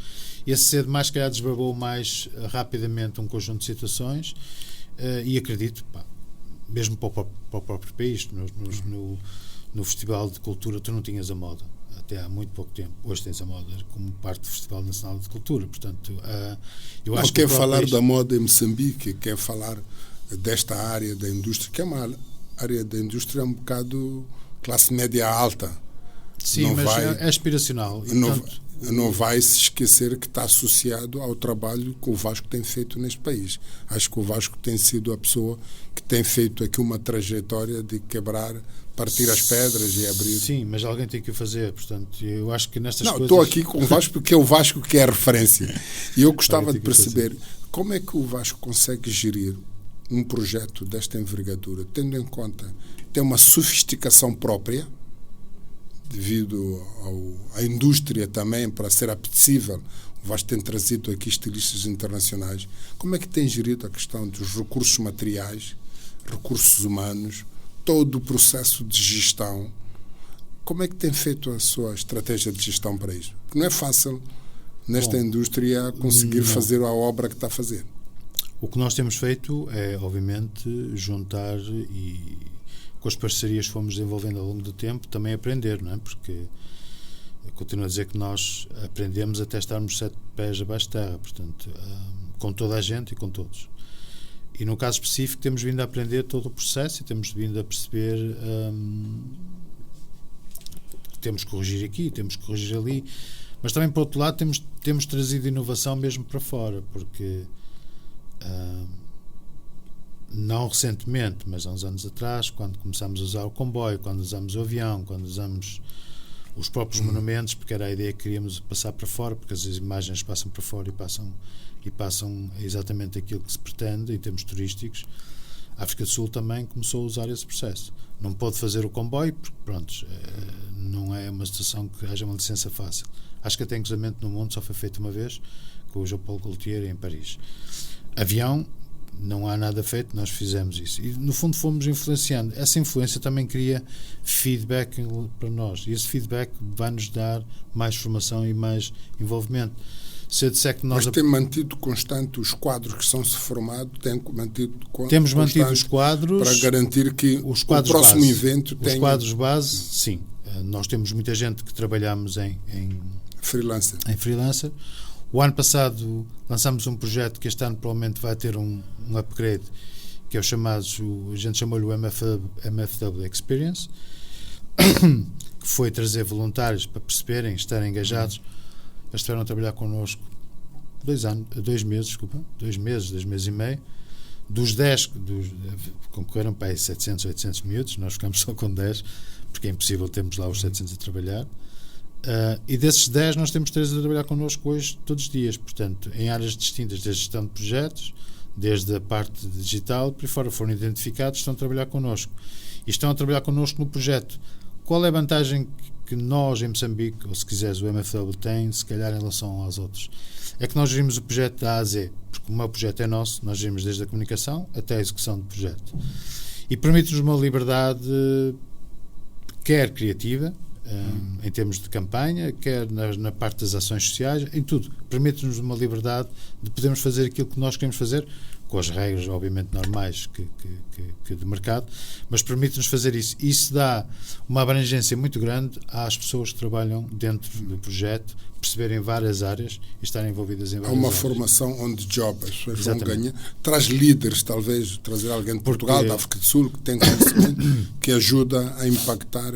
esse cedo mais se calhar desbravou mais rapidamente um conjunto de situações, e acredito, mesmo para o próprio país, no Festival de Cultura tu não tinhas a moda até há muito pouco tempo, hoje tens a moda como parte do Festival Nacional de Cultura, portanto eu acho que quer falar da moda em Moçambique, quer falar desta área da indústria, que é uma área da indústria um bocado classe média alta. Sim, não mas é aspiracional. Não vai se esquecer que está associado ao trabalho que o Vasco tem feito neste país. Acho que o Vasco tem sido a pessoa que tem feito aqui uma trajetória de quebrar, partir as pedras e abrir. Sim, mas alguém tem que o fazer, portanto, eu acho que nestas coisas... Não, estou aqui com o Vasco porque é o Vasco que é a referência. E eu gostava de perceber como é que o Vasco consegue gerir um projeto desta envergadura, tendo em conta que tem uma sofisticação própria, devido à indústria também, para ser apetecível. O Vasco tem trazido aqui estilistas internacionais. Como é que tem gerido a questão dos recursos materiais, recursos humanos, todo o processo de gestão? Como é que tem feito a sua estratégia de gestão para isso? Porque não é fácil, nesta indústria, conseguir fazer a obra que está a fazer. O que nós temos feito é, obviamente, juntar e, com as parcerias que fomos desenvolvendo ao longo do tempo, também aprender, não é? Porque eu continuo a dizer que nós aprendemos até estarmos 7 pés abaixo de terra, portanto, com toda a gente e com todos. E no caso específico temos vindo a aprender todo o processo e temos vindo a perceber que temos que corrigir aqui, temos que corrigir ali, mas também, por outro lado, temos trazido inovação mesmo para fora, porque não recentemente, mas há uns anos atrás, quando começámos a usar o comboio, quando usamos o avião, quando usamos os próprios monumentos, porque era a ideia que queríamos passar para fora, porque as imagens passam para fora e passam exatamente aquilo que se pretende em termos turísticos. A África do Sul também começou a usar esse processo. Não pôde fazer o comboio, porque pronto, não é uma situação que haja uma licença fácil. Acho que até em cruzamento no mundo só foi feito uma vez, com o João Paulo Gaultier em Paris. Avião, não há nada feito, nós fizemos isso. E, no fundo, fomos influenciando. Essa influência também cria feedback para nós. E esse feedback vai-nos dar mais formação e mais envolvimento. Se eu disser que nós... Mas tem mantido constante os quadros que são-se formados, temos mantido os quadros para garantir que o próximo evento tenha... Os quadros base, sim. Nós temos muita gente que trabalhamos em freelancer. O ano passado lançámos um projeto que este ano provavelmente vai ter um upgrade, que é o chamado, a gente chamou-lhe o MFW Experience, que foi trazer voluntários para perceberem, estarem engajados. Eles estiveram a trabalhar connosco 2 meses e meio. Dos 10, concorreram para aí 700, 800 miúdos, nós ficamos só com 10, porque é impossível termos lá os 700 a trabalhar. E desses 10 nós temos 3 a trabalhar connosco hoje todos os dias, portanto, em áreas distintas, desde gestão de projetos, desde a parte digital, por aí fora foram identificados, estão a trabalhar connosco e estão a trabalhar connosco no projeto. Qual é a vantagem que nós em Moçambique, ou se quiseres o MFW tem, se calhar em relação aos outros? É que nós gerimos o projeto da A a Z, porque o meu projeto é nosso, nós gerimos desde a comunicação até a execução do projeto e permite-nos uma liberdade quer criativa, em termos de campanha, quer na parte das ações sociais, em tudo. Permite-nos uma liberdade de podermos fazer aquilo que nós queremos fazer, com as regras, obviamente, normais que de mercado, mas permite-nos fazer isso. Isso dá uma abrangência muito grande às pessoas que trabalham dentro do projeto, perceberem várias áreas e estarem envolvidas em várias áreas. Há uma formação on the job, as pessoas vão ganhar. Traz líderes, talvez, trazer alguém de Portugal, da África do Sul, que tem conhecimento, que ajuda a impactar...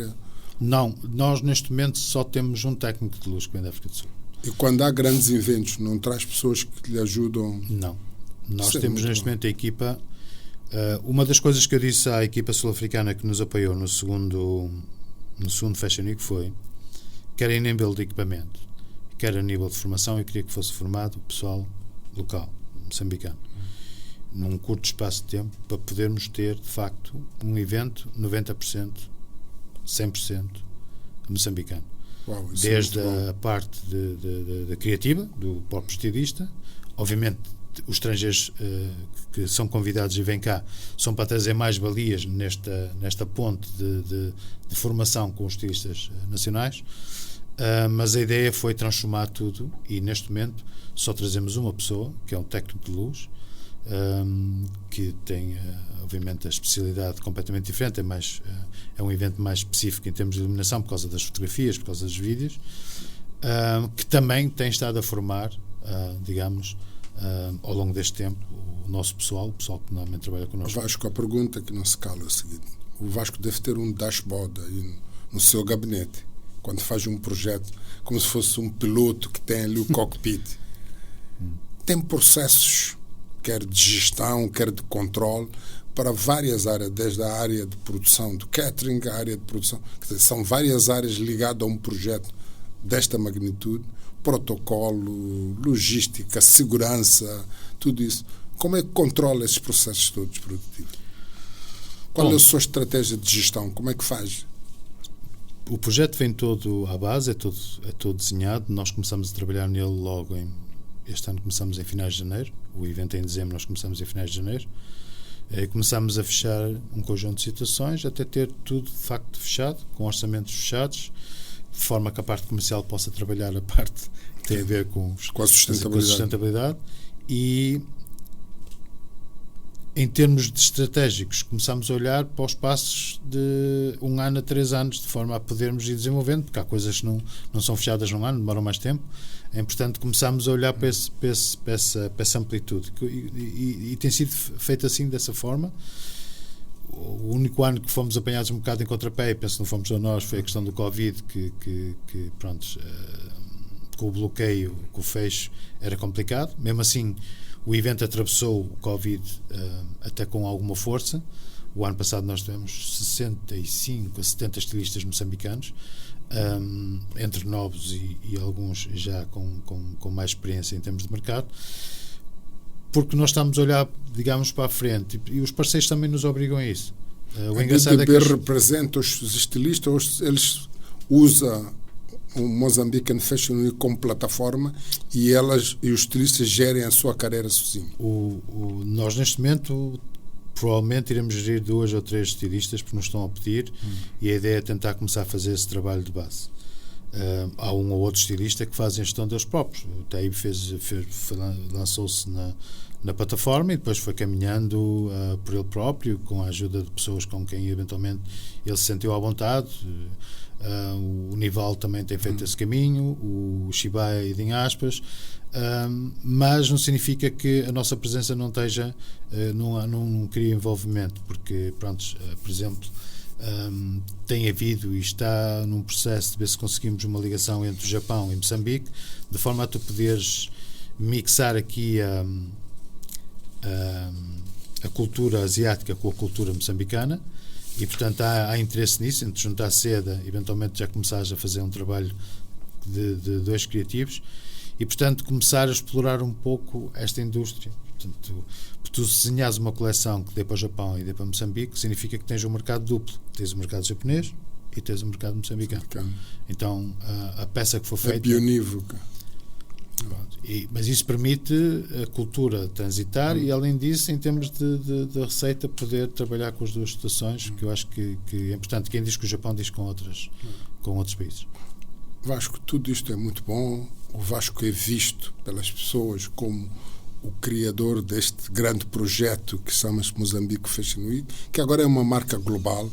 Não, nós neste momento só temos um técnico de luz que vem da África do Sul. E quando há grandes eventos, não traz pessoas que lhe ajudam? Não. Nós temos neste momento a equipa. Uma das coisas que eu disse à equipa sul-africana que nos apoiou no segundo Fashion Week foi quer em nível de equipamento, quer a nível de formação. Eu queria que fosse formado o pessoal local, moçambicano, num curto espaço de tempo, para podermos ter, de facto, um evento 90%, 100% moçambicano. Uau, Desde a parte da criativa, do próprio estilista, obviamente os estrangeiros que são convidados e vêm cá são para trazer mais valias nesta ponte de formação com os estilistas nacionais, mas a ideia foi transformar tudo, e neste momento só trazemos uma pessoa, que é um técnico de luz, que tem obviamente a especialidade completamente diferente, é um evento mais específico em termos de iluminação, por causa das fotografias, por causa dos vídeos, que também tem estado a formar, digamos, ao longo deste tempo, o nosso pessoal, o pessoal que normalmente trabalha connosco. Vasco, a pergunta que não se cala é o seguinte: o Vasco deve ter um dashboard aí no seu gabinete, quando faz um projeto, como se fosse um piloto que tem ali o cockpit. Tem processos, quer de gestão, quer de controle, para várias áreas, desde a área de produção do catering, a área de produção. Quer dizer, são várias áreas ligadas a um projeto desta magnitude: protocolo, logística, segurança, tudo isso. Como é que controla esses processos todos produtivos? Qual é a sua estratégia de gestão? Como é que faz? O projeto vem todo à base, é todo desenhado. Nós começamos a trabalhar nele logo este ano começamos em finais de janeiro. O evento é em dezembro, nós começamos em finais de janeiro. Começamos a fechar um conjunto de situações até ter tudo de facto fechado, com orçamentos fechados, de forma que a parte comercial possa trabalhar a parte que tem a ver com a sustentabilidade. E em termos de estratégicos, começamos a olhar para os passos de 1 ano a 3 anos, de forma a podermos ir desenvolvendo, porque há coisas que não são fechadas num ano, demoram mais tempo. É importante começarmos a olhar para essa amplitude, e tem sido feito assim, dessa forma. O único ano que fomos apanhados um bocado em contrapé, e penso que não fomos só nós, foi a questão do Covid, que pronto, com o bloqueio, com o fecho, era complicado. Mesmo assim, o evento atravessou o Covid até com alguma força. O ano passado nós tivemos 65 a 70 estilistas moçambicanos, entre novos e alguns já com mais experiência em termos de mercado, porque nós estamos a olhar, digamos, para a frente, e os parceiros também nos obrigam a isso. O engraçado é que representa os estilistas, eles usam o Mozambican Fashion Week como plataforma, e os estilistas gerem a sua carreira sozinhos. Nós neste momento provavelmente iremos gerir 2 ou 3 estilistas, porque nos estão a pedir, e a ideia é tentar começar a fazer esse trabalho de base. Há um ou outro estilista que faz a gestão deles próprios. O Taib lançou-se na plataforma e depois foi caminhando por ele próprio, com a ajuda de pessoas com quem eventualmente ele se sentiu à vontade. O Nival também tem feito esse caminho, o Shibai em aspas, mas não significa que a nossa presença não esteja, não cria envolvimento, porque pronto, por exemplo, tem havido e está num processo de ver se conseguimos uma ligação entre o Japão e Moçambique, de forma a tu poderes mixar aqui a cultura asiática com a cultura moçambicana. E, portanto, há interesse nisso, entre juntar seda, eventualmente já começares a fazer um trabalho de 2 criativos, e, portanto, começar a explorar um pouco esta indústria. Portanto, tu desenhares uma coleção que dê para o Japão e dê para Moçambique, significa que tens um mercado duplo. Tens o mercado japonês e tens o mercado moçambicano. Então, a peça que for feita... É bionívoca. Mas isso permite a cultura transitar, e além disso, em termos de receita, poder trabalhar com as 2 situações, que eu acho que é importante. Quem diz que o Japão diz com outros países. Vasco, tudo isto é muito bom. O Vasco é visto pelas pessoas como o criador deste grande projeto que chama-se Mozambique Fashion Week, que agora é uma marca global,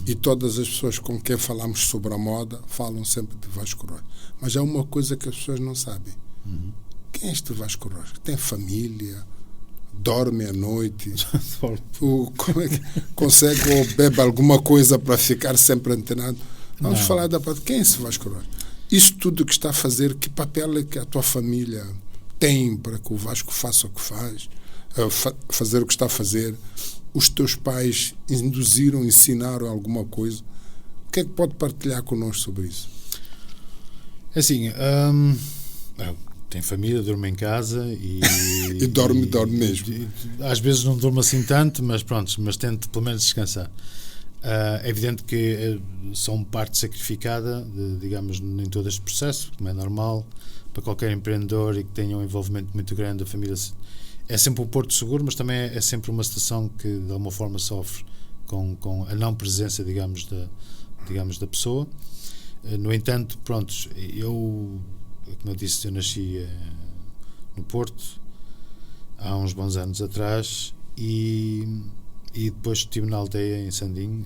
e todas as pessoas com quem falamos sobre a moda falam sempre de Vasco Rocha. Mas há uma coisa que as pessoas não sabem. Quem é este Vasco Rocha? Tem família? Dorme à noite? Como é que consegue ou bebe alguma coisa para ficar sempre antenado? Vamos falar da parte. Quem é esse Vasco Rocha? Isso tudo que está a fazer, que papel é que a tua família tem para que o Vasco faça o que faz, fazer o que está a fazer? Os teus pais ensinaram alguma coisa? O que é que pode partilhar connosco sobre isso? Assim, tem família, durmo em casa e dorme mesmo. Às vezes não durmo assim tanto, mas pronto, mas tento pelo menos descansar. É evidente que são parte sacrificada, digamos, em todo este processo, como é normal para qualquer empreendedor e que tenha um envolvimento muito grande da família. É sempre um porto seguro, mas também é sempre uma situação que de alguma forma sofre com a não presença, digamos, da pessoa. No entanto, pronto, como eu disse, eu nasci no Porto há uns bons anos atrás e depois estive na aldeia em Sandim,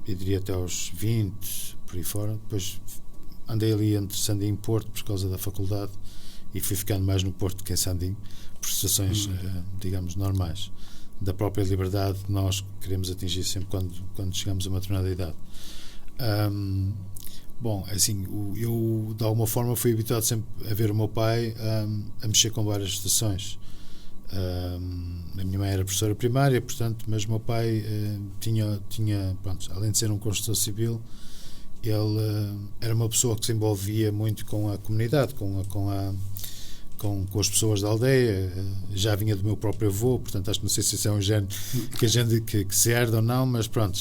eu diria até aos 20, por aí fora. Depois andei ali entre Sandim e Porto por causa da faculdade e fui ficando mais no Porto que em Sandim, por situações, digamos, normais, da própria liberdade que nós queremos atingir sempre quando chegamos a uma determinada idade. Bom, assim, eu de alguma forma fui habituado sempre a ver o meu pai a mexer com várias situações. A minha mãe era professora primária, portanto, mas o meu pai tinha pronto, além de ser um construtor civil, ele era uma pessoa que se envolvia muito com a comunidade, com as pessoas da aldeia. Já vinha do meu próprio avô, portanto acho que não sei se isso é um género que se herda ou não, mas pronto.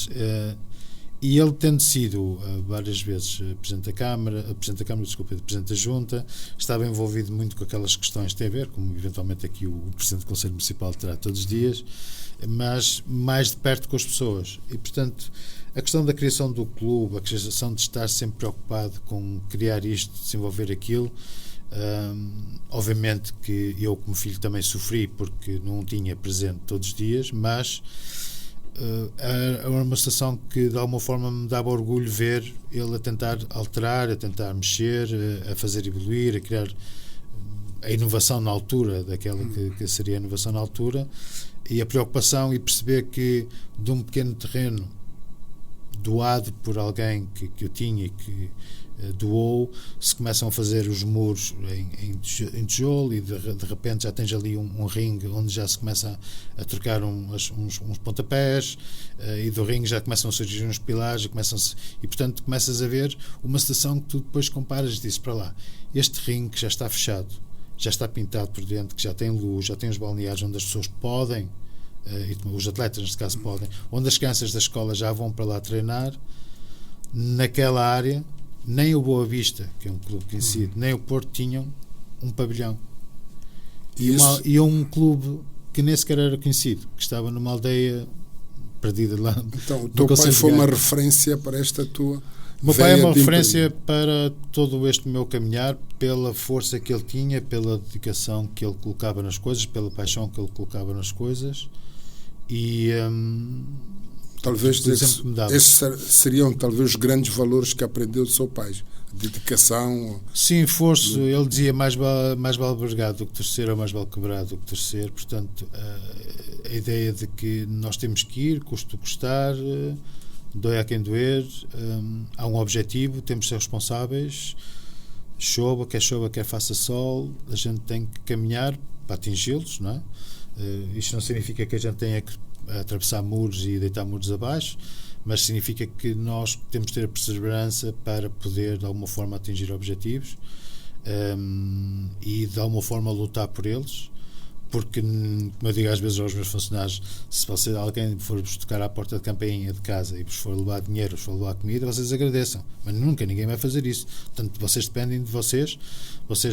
E ele, tendo sido várias vezes Presidente da Junta, estava envolvido muito com aquelas questões que têm a ver, como eventualmente aqui o Presidente do Conselho Municipal terá todos os dias, mas mais de perto com as pessoas. E, portanto, a questão da criação do clube, a questão de estar sempre preocupado com criar isto, desenvolver aquilo, obviamente que eu como filho também sofri porque não o tinha presente todos os dias, mas era uma situação que de alguma forma me dava orgulho ver ele a tentar alterar, a tentar mexer, a fazer evoluir, a criar a inovação na altura daquela que seria a inovação na altura, e a preocupação e perceber que de um pequeno terreno doado por alguém que eu tinha e que doou, se começam a fazer os muros em tijolo e de repente já tens ali um ringue onde já se começa a trocar uns pontapés, e do ringue já começam a surgir uns pilares e portanto começas a ver uma situação que tu depois comparas e dizes, para lá, este ringue que já está fechado, já está pintado por dentro, que já tem luz, já tem os balneários onde as pessoas podem, os atletas neste caso podem, onde as crianças da escola já vão para lá treinar, naquela área nem o Boa Vista, que é um clube conhecido, nem o Porto tinham um pavilhão. E um clube que nem sequer era conhecido, que estava numa aldeia perdida lá. Então, o teu pai foi uma referência para esta tua... O meu pai é uma referência para todo este meu caminhar, pela força que ele tinha, pela dedicação que ele colocava nas coisas, pela paixão que ele colocava nas coisas. E... talvez esses seriam talvez os grandes valores que aprendeu do seu pai, dedicação, sim, esforço. Ele dizia mais vale brigado do que torcer, ou mais vale quebrar do que torcer. Portanto, a ideia de que nós temos que ir, custo custar, doer a quem doer, há um objetivo, temos de ser responsáveis, chova, quer faça sol, a gente tem que caminhar para atingi-los, não é? Isto não significa que a gente tenha que atravessar muros e deitar muros abaixo, mas significa que nós temos de ter a perseverança para poder de alguma forma atingir objetivos, e de alguma forma lutar por eles, porque, como eu digo às vezes aos meus funcionários, se alguém for-vos tocar à porta de campainha de casa e vos for levar dinheiro, vos for levar comida, vocês agradeçam, mas nunca ninguém vai fazer isso. Portanto, vocês dependem de vocês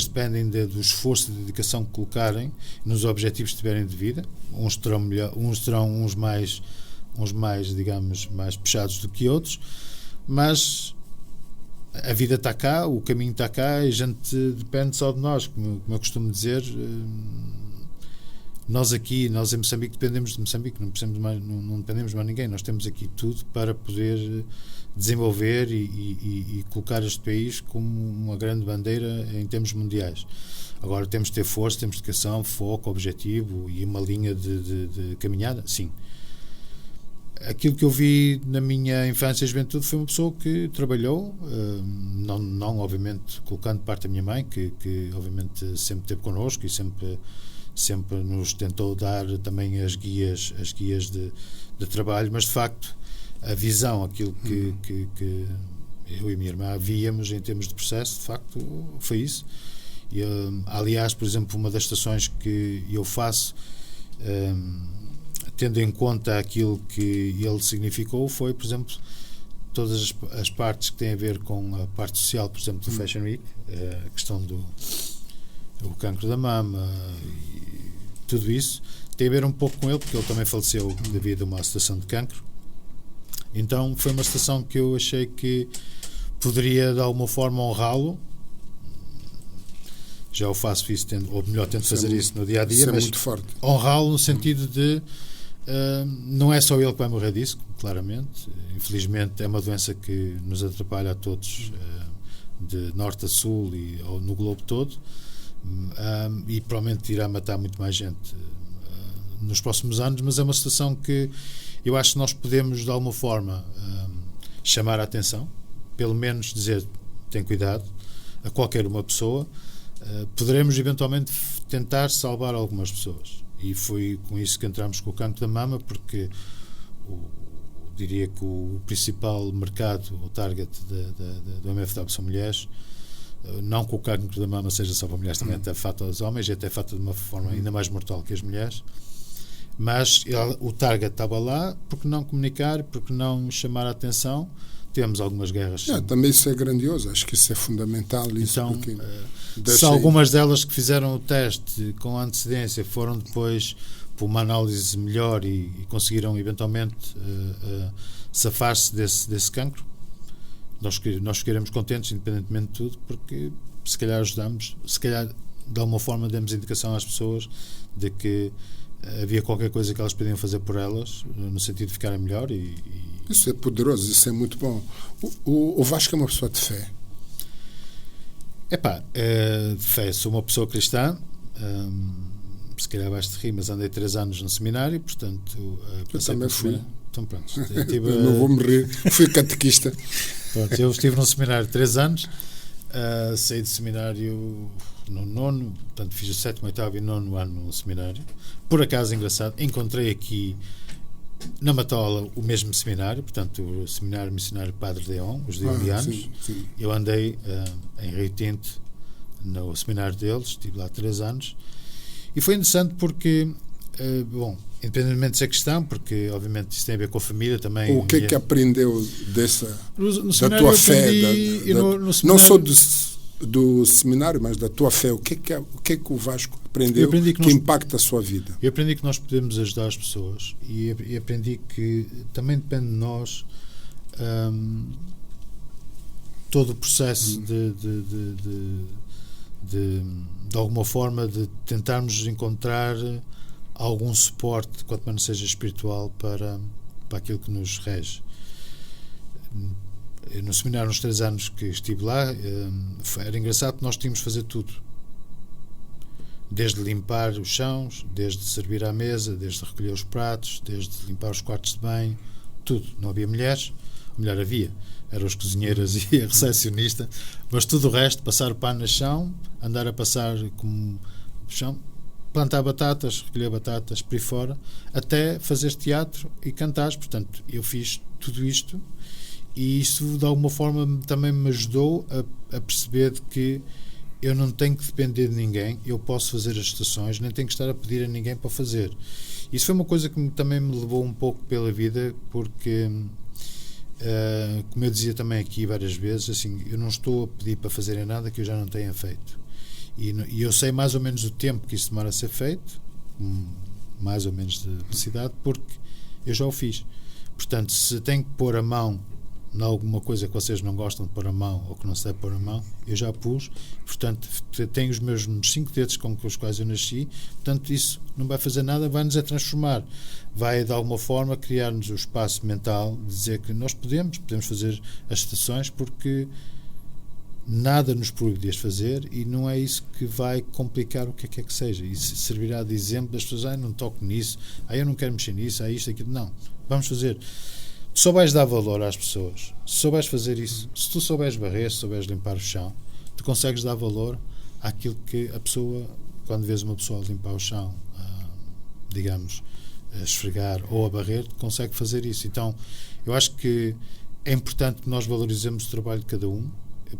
dependem do esforço e dedicação que colocarem nos objetivos que tiverem de vida. Uns terão uns mais, digamos, mais puxados do que outros, mas a vida está cá, o caminho está cá, e a gente depende só de nós, como eu costumo dizer. Nós em Moçambique dependemos de Moçambique, não dependemos mais de ninguém. Nós temos aqui tudo para poder desenvolver e colocar este país como uma grande bandeira em termos mundiais. Agora temos de ter força, temos dedicação, foco, objetivo e uma linha de caminhada, sim. Aquilo que eu vi na minha infância e juventude foi uma pessoa que trabalhou, não obviamente colocando parte da minha mãe, que obviamente sempre esteve connosco e sempre nos tentou dar também as guias de trabalho, mas de facto a visão, aquilo que eu e minha irmã víamos em termos de processo, de facto, foi isso. E, aliás, por exemplo, uma das estações que eu faço, tendo em conta aquilo que ele significou, foi, por exemplo, todas as partes que têm a ver com a parte social, por exemplo, do Fashion Week, a questão do cancro da mama e tudo isso, tem a ver um pouco com ele, porque ele também faleceu devido a uma situação de cancro. Então foi uma situação que eu achei que poderia de alguma forma honrá-lo. Já o faço isso, ou melhor, tento fazer isso no dia a dia, mas muito forte. Honrá-lo no sentido de não é só ele que vai morrer disso, claramente. Infelizmente é uma doença que nos atrapalha a todos, de norte a sul ou no globo todo, e provavelmente irá matar muito mais gente nos próximos anos, mas é uma situação que eu acho que nós podemos de alguma forma chamar a atenção, pelo menos dizer tem cuidado a qualquer uma pessoa. Poderemos eventualmente tentar salvar algumas pessoas, e foi com isso que entramos com o cancro da mama, porque diria que o principal mercado, o target do MFW são mulheres. Não que o cancro da mama seja só para mulheres, também até afeta os homens e até afeta de uma forma ainda mais mortal que as mulheres, mas o target estava lá. Porque não comunicar, porque não chamar a atenção? Temos algumas guerras. Também isso é grandioso, acho que isso é fundamental. Isso, então, se algumas delas que fizeram o teste com antecedência foram depois por uma análise melhor e conseguiram eventualmente safar-se desse cancro, nós ficaremos contentes, independentemente de tudo, porque se calhar ajudamos, se calhar de alguma forma demos indicação às pessoas de que havia qualquer coisa que elas podiam fazer por elas, no sentido de ficarem melhor. Isso é poderoso, isso é muito bom. O Vasco é uma pessoa de fé. De fé, sou uma pessoa cristã, se calhar vais-te rir, mas andei 3 anos no seminário, portanto... eu também fui. Então pronto. Não vou me rir, fui catequista. Pronto, eu estive no seminário 3 anos, saí do seminário no 9º, portanto fiz o 7º, 8º e 9º ano no seminário. Por acaso, engraçado, encontrei aqui na Matola o mesmo seminário, portanto o Seminário Missionário Padre Deon, os deonianos. Sim. Eu andei em Rio Tinto no seminário deles, estive lá 3 anos, e foi interessante porque independentemente de ser cristão, porque obviamente isso tem a ver com a família também. O que é que aprendeu da tua fé? Não só do seminário, mas da tua fé. O que é que o Vasco aprendeu que impacta a sua vida? Eu aprendi que nós podemos ajudar as pessoas, e aprendi que também depende de nós todo o processo de alguma forma de tentarmos encontrar algum suporte, quanto menos seja espiritual, para aquilo que nos rege. No seminário, nos 3 anos que estive lá, era engraçado que nós tínhamos de fazer tudo, desde limpar os chãos, desde servir à mesa, desde recolher os pratos, desde limpar os quartos de banho, tudo. Não havia mulheres, ou melhor, havia, eram as cozinheiras e a recepcionista, mas tudo o resto, passar o pano no chão, andar a passar como chão, plantar batatas, recolher batatas por aí fora, até fazer teatro e cantar. Portanto, eu fiz tudo isto, e isso de alguma forma também me ajudou a perceber que eu não tenho que depender de ninguém, eu posso fazer as estações, nem tenho que estar a pedir a ninguém para fazer. Isso foi uma coisa que também me levou um pouco pela vida, porque como eu dizia também aqui várias vezes, assim, eu não estou a pedir para fazerem nada que eu já não tenha feito. E eu sei mais ou menos o tempo que isso demora a ser feito, mais ou menos de velocidade, porque eu já o fiz. Portanto, se tenho que pôr a mão em alguma coisa que vocês não gostam de pôr a mão, ou que não se deve pôr a mão, eu já pus. Portanto, tenho os meus 5 dedos com os quais eu nasci. Portanto, isso não vai fazer nada, vai-nos a transformar, vai de alguma forma criar-nos o espaço mental de dizer que nós podemos fazer as estações, porque nada nos proíbe de as fazer, e não é isso que vai complicar o que é que seja. Isso servirá de exemplo das pessoas: não toco nisso, eu não quero mexer nisso, isto, aquilo. Não, vamos fazer. Se souberes dar valor às pessoas, se souberes fazer isso, se tu souberes varrer, se souberes limpar o chão, tu consegues dar valor àquilo que a pessoa, quando vês uma pessoa a limpar o chão, digamos, a esfregar ou a varrer, consegue fazer isso. Então, eu acho que é importante que nós valorizemos o trabalho de cada um,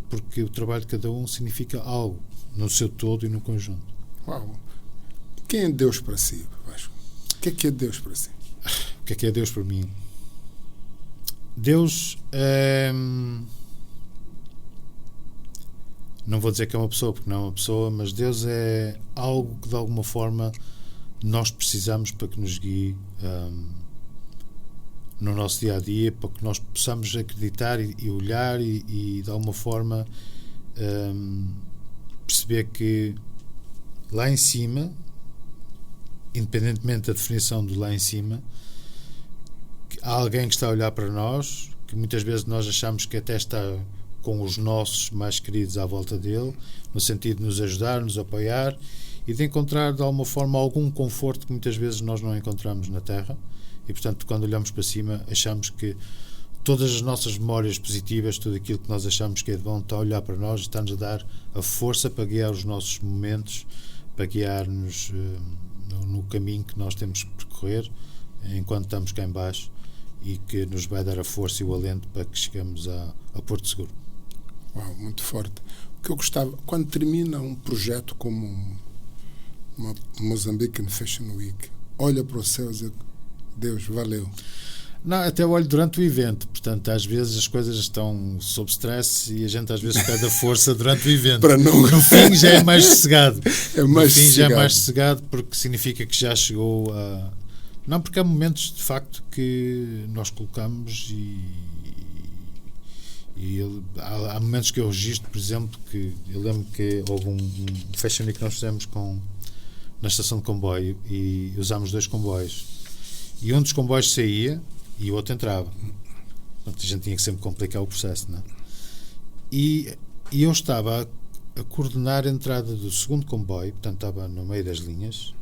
porque o trabalho de cada um significa algo no seu todo e no conjunto. Uau! Quem é Deus para si, Vasco? O que é Deus para si? O que é Deus para mim? Deus é... Não vou dizer que é uma pessoa, porque não é uma pessoa, mas Deus é algo que de alguma forma nós precisamos para que nos guie no nosso dia a dia, para que nós possamos acreditar e olhar e de alguma forma perceber que lá em cima, independentemente da definição do lá em cima, que há alguém que está a olhar para nós, que muitas vezes nós achamos que até está com os nossos mais queridos à volta dele, no sentido de nos ajudar, nos apoiar e de encontrar de alguma forma algum conforto que muitas vezes nós não encontramos na Terra. E portanto, quando olhamos para cima, achamos que todas as nossas memórias positivas, tudo aquilo que nós achamos que é de bom, está a olhar para nós e está-nos a dar a força para guiar os nossos momentos, para guiar-nos no caminho que nós temos que percorrer enquanto estamos cá em baixo, e que nos vai dar a força e o alento para que cheguemos a Porto Seguro. Uau, muito forte. O que eu gostava, quando termina um projeto como uma Mozambican Fashion Week, olha para o céu e diz: Deus, valeu. Não, até olho durante o evento, portanto, às vezes as coisas estão sob stress e a gente às vezes perde a força durante o evento. Para não... No fim já é mais sossegado. No fim já é mais sossegado, porque significa que já chegou a... Não, porque há momentos de facto que nós colocamos há momentos que eu registro, por exemplo, que eu lembro que houve um Fashion Week que nós fizemos na estação de comboio e usámos 2 comboios e um dos comboios saía e o outro entrava. Portanto, a gente tinha que sempre complicar o processo, não é? E eu estava a coordenar a entrada do segundo comboio, portanto estava no meio das linhas,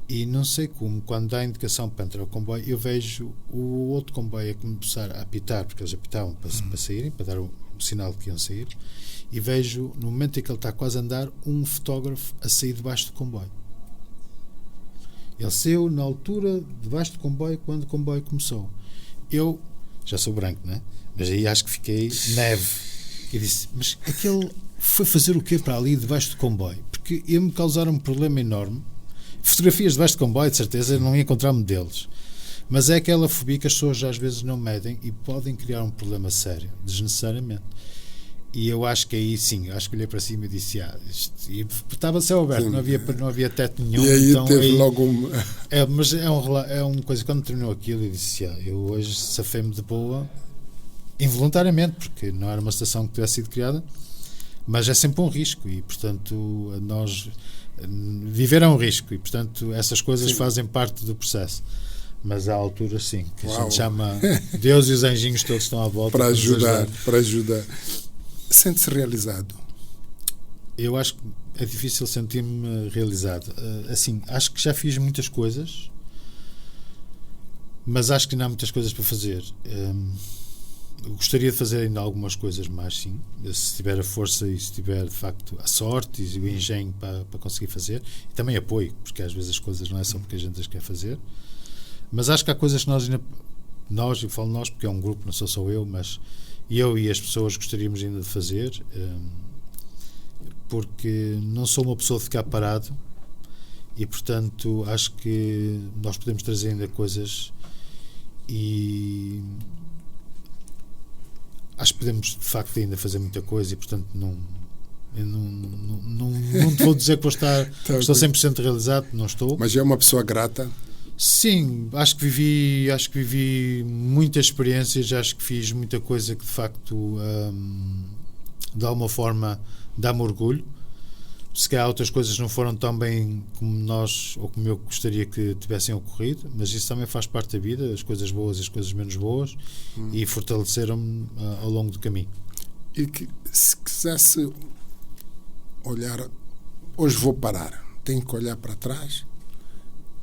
e não sei como, quando dá a indicação para entrar o comboio, eu vejo o outro comboio a começar a apitar, porque eles apitavam para saírem, para dar o sinal de que iam sair, e vejo, no momento em que ele está quase a andar, um fotógrafo a sair debaixo do comboio. Ele saiu na altura debaixo do comboio quando o comboio começou. Eu já sou branco, não é? Mas aí acho que fiquei neve e disse: mas aquele foi fazer o quê para ali debaixo do comboio? Porque ia-me causar um problema enorme. Fotografias debaixo de comboio, de certeza, não ia encontrar modelos. Mas é aquela fobia que as pessoas às vezes não medem e podem criar um problema sério, desnecessariamente. E eu acho que aí sim, acho que olhei para cima e disse: e estava céu aberto, não havia teto nenhum. E aí então, teve logo mas é uma coisa, quando terminou aquilo, eu disse: eu hoje safei-me de boa, involuntariamente, porque não era uma estação que tivesse sido criada, mas é sempre um risco e, portanto, nós... Viver é um risco e, portanto, essas coisas fazem parte do processo. Mas há alturas, sim, que a gente chama Deus e os anjinhos todos estão à volta para ajudar. Sente-se realizado? Eu acho que é difícil sentir-me realizado. Assim, acho que já fiz muitas coisas, mas acho que ainda há muitas coisas para fazer. Gostaria de fazer ainda algumas coisas mais, sim, se tiver a força e se tiver de facto a sorte e o engenho para conseguir fazer, e também apoio, porque às vezes as coisas não é só porque a gente as quer fazer, mas acho que há coisas que nós, eu falo nós porque é um grupo, não sou só eu, mas eu e as pessoas gostaríamos ainda de fazer, porque não sou uma pessoa de ficar parado e, portanto, acho que nós podemos trazer ainda coisas e acho que podemos de facto ainda fazer muita coisa e, portanto, não te vou dizer que estou 100% realizado, não estou. Mas é uma pessoa grata? Sim, acho que vivi muitas experiências, acho que fiz muita coisa que de facto de alguma forma dá-me orgulho. Se calhar outras coisas não foram tão bem como nós ou como eu gostaria que tivessem ocorrido, mas isso também faz parte da vida, as coisas boas e as coisas menos boas, e fortaleceram-me ao longo do caminho. E que, se quisesse olhar, hoje vou parar, tenho que olhar para trás,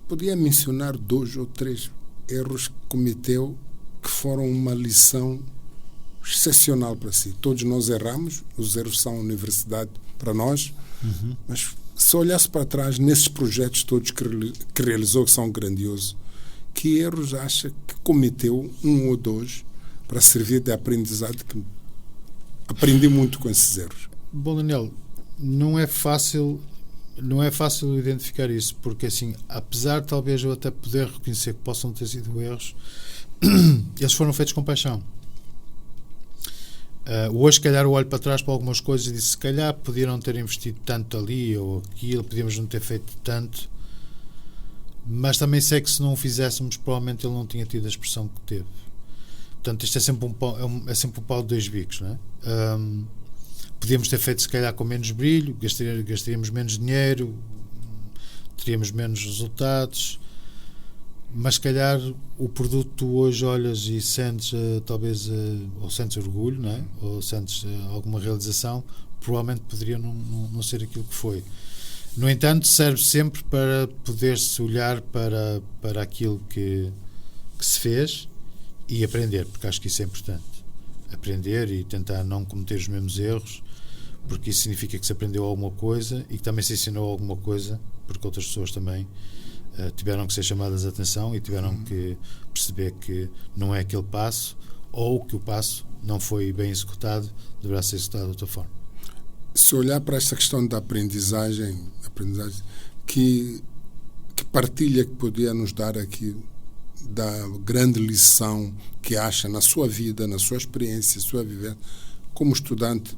podia mencionar 2 ou 3 erros que cometeu que foram uma lição excepcional para si. Todos nós erramos, os erros são universidade para nós. Mas se olhasse para trás nesses projetos todos que realizou, que são grandiosos, que erros acha que cometeu, 1 ou 2, para servir de aprendizado, que aprendi muito com esses erros. Bom, Daniel, não é fácil identificar isso, porque assim, apesar de talvez eu até poder reconhecer que possam ter sido erros, eles foram feitos com paixão. Hoje, se calhar, eu olho para trás para algumas coisas e disse, se calhar podiam ter investido tanto ali ou aquilo, podíamos não ter feito tanto, mas também sei que se não o fizéssemos, provavelmente ele não tinha tido a expressão que teve. Portanto, isto é sempre um pau de dois bicos, não é? Podíamos ter feito, se calhar, com menos brilho, gastaríamos menos dinheiro, teríamos menos resultados, mas se calhar o produto tu hoje olhas e sentes talvez ou sentes orgulho, não é? Ou sentes alguma realização, provavelmente poderia não ser aquilo que foi. No entanto, serve sempre para poder-se olhar para aquilo que se fez e aprender, porque acho que isso é importante. Aprender e tentar não cometer os mesmos erros, porque isso significa que se aprendeu alguma coisa e que também se ensinou alguma coisa, porque outras pessoas também tiveram que ser chamadas a atenção e tiveram que perceber que não é aquele passo, ou que o passo não foi bem executado, deverá ser executado de outra forma. Se olhar para esta questão da aprendizagem, que partilha que podia nos dar aqui da grande lição que acha na sua vida, na sua experiência, sua vivência, como estudante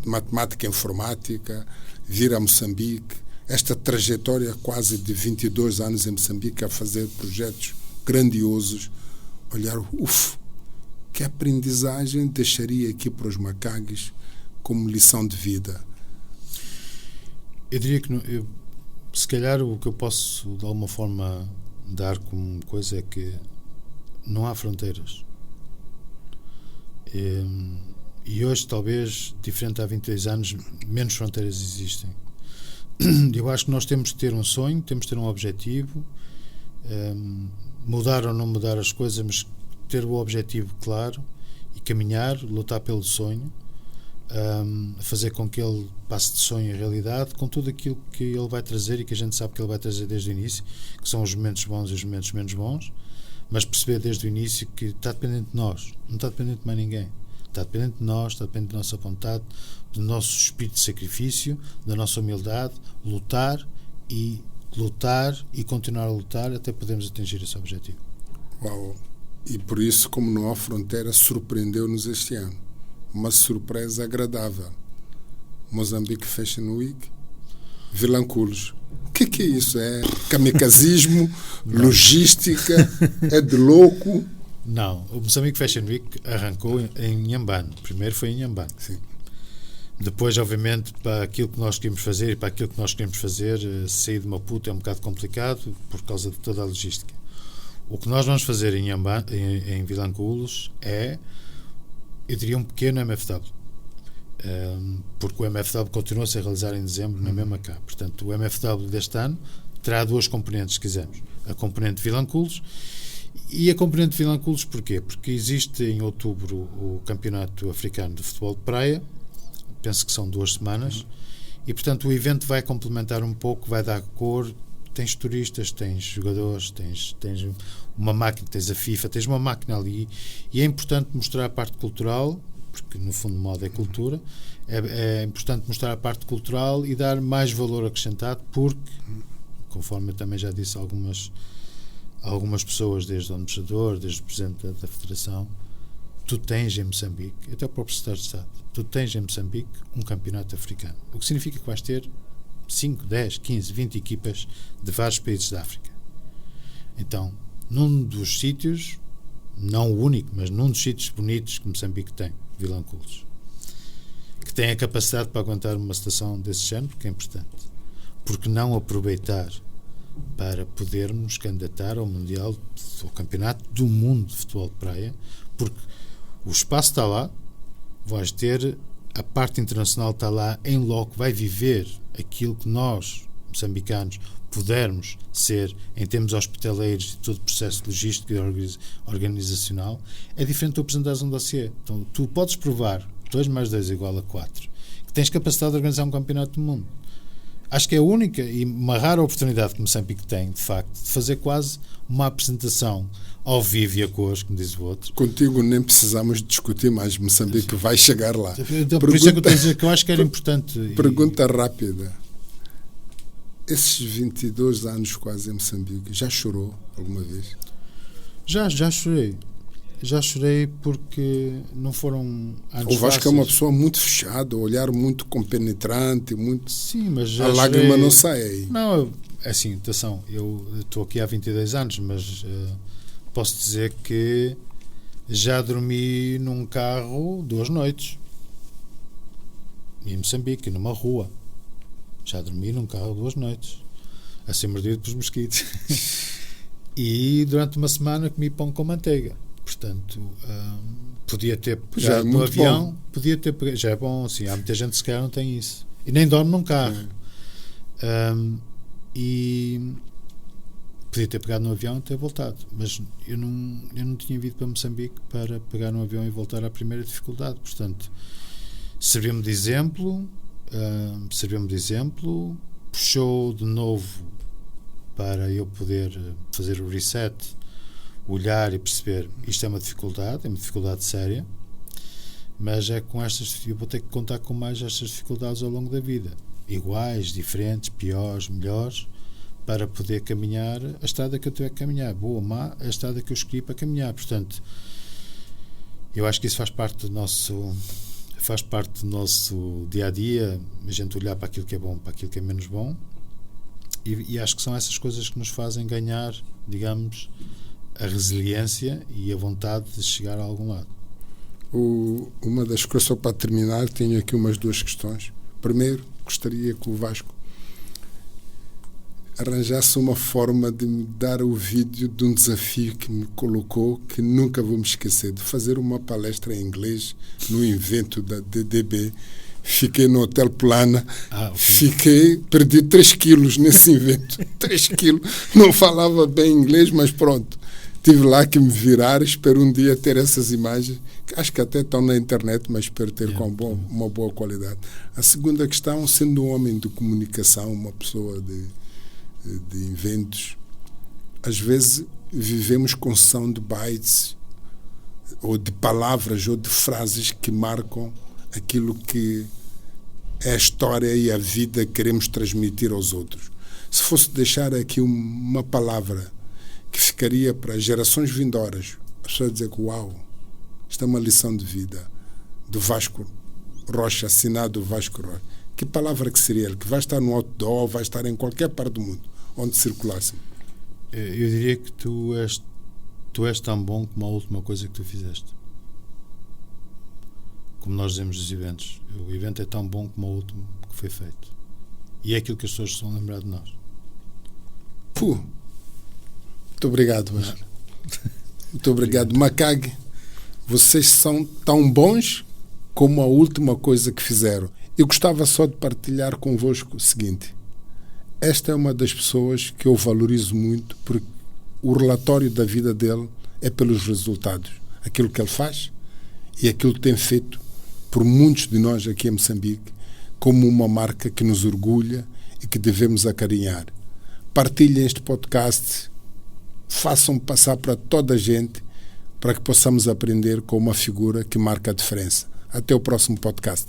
de matemática e informática, vir a Moçambique, esta trajetória quase de 22 anos em Moçambique a fazer projetos grandiosos, olhar, que aprendizagem deixaria aqui para os macaques como lição de vida? Eu diria que se calhar o que eu posso de alguma forma dar como coisa é que não há fronteiras. E hoje, talvez, diferente há 22 anos, menos fronteiras existem. Eu acho que nós temos que ter um sonho, temos que ter um objetivo, mudar ou não mudar as coisas, mas ter o objetivo claro e caminhar, lutar pelo sonho, fazer com que ele passe de sonho a realidade, com tudo aquilo que ele vai trazer e que a gente sabe que ele vai trazer desde o início, que são os momentos bons e os momentos menos bons, mas perceber desde o início que está dependente de nós, não está dependente de mais ninguém. Está dependente de nós, está dependente da nossa vontade, do nosso espírito de sacrifício, da nossa humildade, lutar e continuar a lutar até podermos atingir esse objetivo. Uau! E por isso, como não há fronteira, surpreendeu-nos este ano. Uma surpresa agradável. Mozambique Fashion Week, Vilanculos. O que é isso? É kamikazismo? Logística? É de louco? Não, o Moçambique Fashion Week arrancou em Inhambane. Primeiro foi em Inhambane. Sim. Depois, obviamente, para aquilo que nós queríamos fazer e para aquilo que nós queremos fazer, sair de Maputo é um bocado complicado por causa de toda a logística. O que nós vamos fazer em Inhambane, em Vilanculos, é, eu diria, um pequeno MFW. Porque o MFW continua-se a realizar em dezembro na mesma cá. Portanto, o MFW deste ano terá duas componentes, se quisermos. A componente de Vilanculos. E a componente de Vilanculos porquê? Porque existe em outubro o Campeonato Africano de Futebol de Praia, penso que são 2 semanas, e portanto o evento vai complementar um pouco, vai dar cor, tens turistas, tens jogadores, tens uma máquina, tens a FIFA, tens uma máquina ali, e é importante mostrar a parte cultural, porque no fundo moda é cultura, é importante mostrar a parte cultural e dar mais valor acrescentado, porque, conforme eu também já disse a algumas pessoas, desde o administrador, desde o presidente da Federação, tu tens em Moçambique, até o próprio secretário de Estado, tu tens em Moçambique um campeonato africano, o que significa que vais ter 5, 10, 15, 20 equipas de vários países da África. Então, num dos sítios, não o único, mas num dos sítios bonitos que Moçambique tem, Vilanculos, que tem a capacidade para aguentar uma situação desse género, que é importante. Porque não aproveitar para podermos candidatar ao Mundial, ao Campeonato do Mundo de Futebol de Praia, porque o espaço está lá, vais ter a parte internacional está lá, em loco, vai viver aquilo que nós, moçambicanos, pudermos ser em termos hospitaleiros e todo o processo logístico e organizacional. É diferente de tu apresentares um dossiê. Então, tu podes provar 2 mais 2 igual a 4, que tens capacidade de organizar um campeonato do mundo. acho que é a única e uma rara oportunidade que Moçambique tem, de facto, de fazer quase uma apresentação ao vivo e a cores, como diz o outro. Contigo nem precisamos discutir mais. Moçambique vai chegar lá. Então, por isso é que eu estou a dizer que eu acho que era importante. Pergunta rápida. Esses 22 anos quase em Moçambique, já chorou alguma vez? Já chorei. Já chorei porque não foram anos O Vasco fáceis. é uma pessoa muito fechada, olhar muito compenetrante, muito... Sim, mas já a lágrima chorei. não sai aí. Não, é assim, atenção, eu estou aqui há 22 anos, mas posso dizer que já dormi num carro 2 noites. Em Moçambique, numa rua. Já dormi num carro 2 noites. A ser mordido pelos mosquitos. E durante uma semana comi pão com manteiga. Portanto, podia ter Já é pegado no muito avião, bom. podia ter pegado, já é bom, sim, há muita gente que se calhar não tem isso. E nem dorme num carro. E podia ter pegado no avião e ter voltado. Mas eu não tinha vindo para Moçambique para pegar no avião e voltar à primeira dificuldade. Portanto, serviu-me de exemplo, puxou de novo para eu poder fazer o reset, olhar e perceber isto é uma dificuldade séria, mas é com estas, eu vou ter que contar com mais estas dificuldades ao longo da vida, iguais, diferentes, piores, melhores, para poder caminhar a estrada que eu tiver que caminhar, boa ou má, a estrada que eu escolhi para caminhar. Portanto, eu acho que isso faz parte do nosso dia a dia, a gente olhar para aquilo que é bom, para aquilo que é menos bom, e acho que são essas coisas que nos fazem ganhar, digamos, a resiliência e a vontade de chegar a algum lado. Uma das coisas, só para terminar, tenho aqui umas 2 questões. Primeiro, gostaria que o Vasco arranjasse uma forma de me dar o vídeo de um desafio que me colocou, que nunca vou me esquecer, de fazer uma palestra em inglês no evento da DDB. Fiquei no Hotel Plana, perdi 3 quilos nesse evento. 3 quilos. Não falava bem inglês, mas pronto. Tive lá que me virar, espero um dia ter essas imagens, que acho que até estão na internet, mas espero ter com uma boa qualidade. A segunda questão, sendo um homem de comunicação, uma pessoa de eventos, às vezes vivemos com sound bites, ou de palavras, ou de frases que marcam aquilo que é a história e a vida que queremos transmitir aos outros. Se fosse deixar aqui uma palavra que ficaria para gerações vindouras, a pessoa dizer que uau, isto é uma lição de vida do Vasco Rocha, assinado Vasco Rocha. Que palavra que seria ele? Que vai estar no outdoor, vai estar em qualquer parte do mundo onde circulasse. Eu diria que tu és tão bom como a última coisa que tu fizeste. Como nós dizemos nos eventos, o evento é tão bom como o último que foi feito. E é aquilo que as pessoas estão a lembrar de nós. Muito obrigado, Vasco. Muito obrigado. Macag, vocês são tão bons como a última coisa que fizeram. Eu gostava só de partilhar convosco o seguinte. Esta é uma das pessoas que eu valorizo muito, porque o relatório da vida dele é pelos resultados. Aquilo que ele faz e aquilo que tem feito por muitos de nós aqui em Moçambique, como uma marca que nos orgulha e que devemos acarinhar. Partilhem este podcast, façam passar para toda a gente, para que possamos aprender com uma figura que marca a diferença. Até o próximo podcast.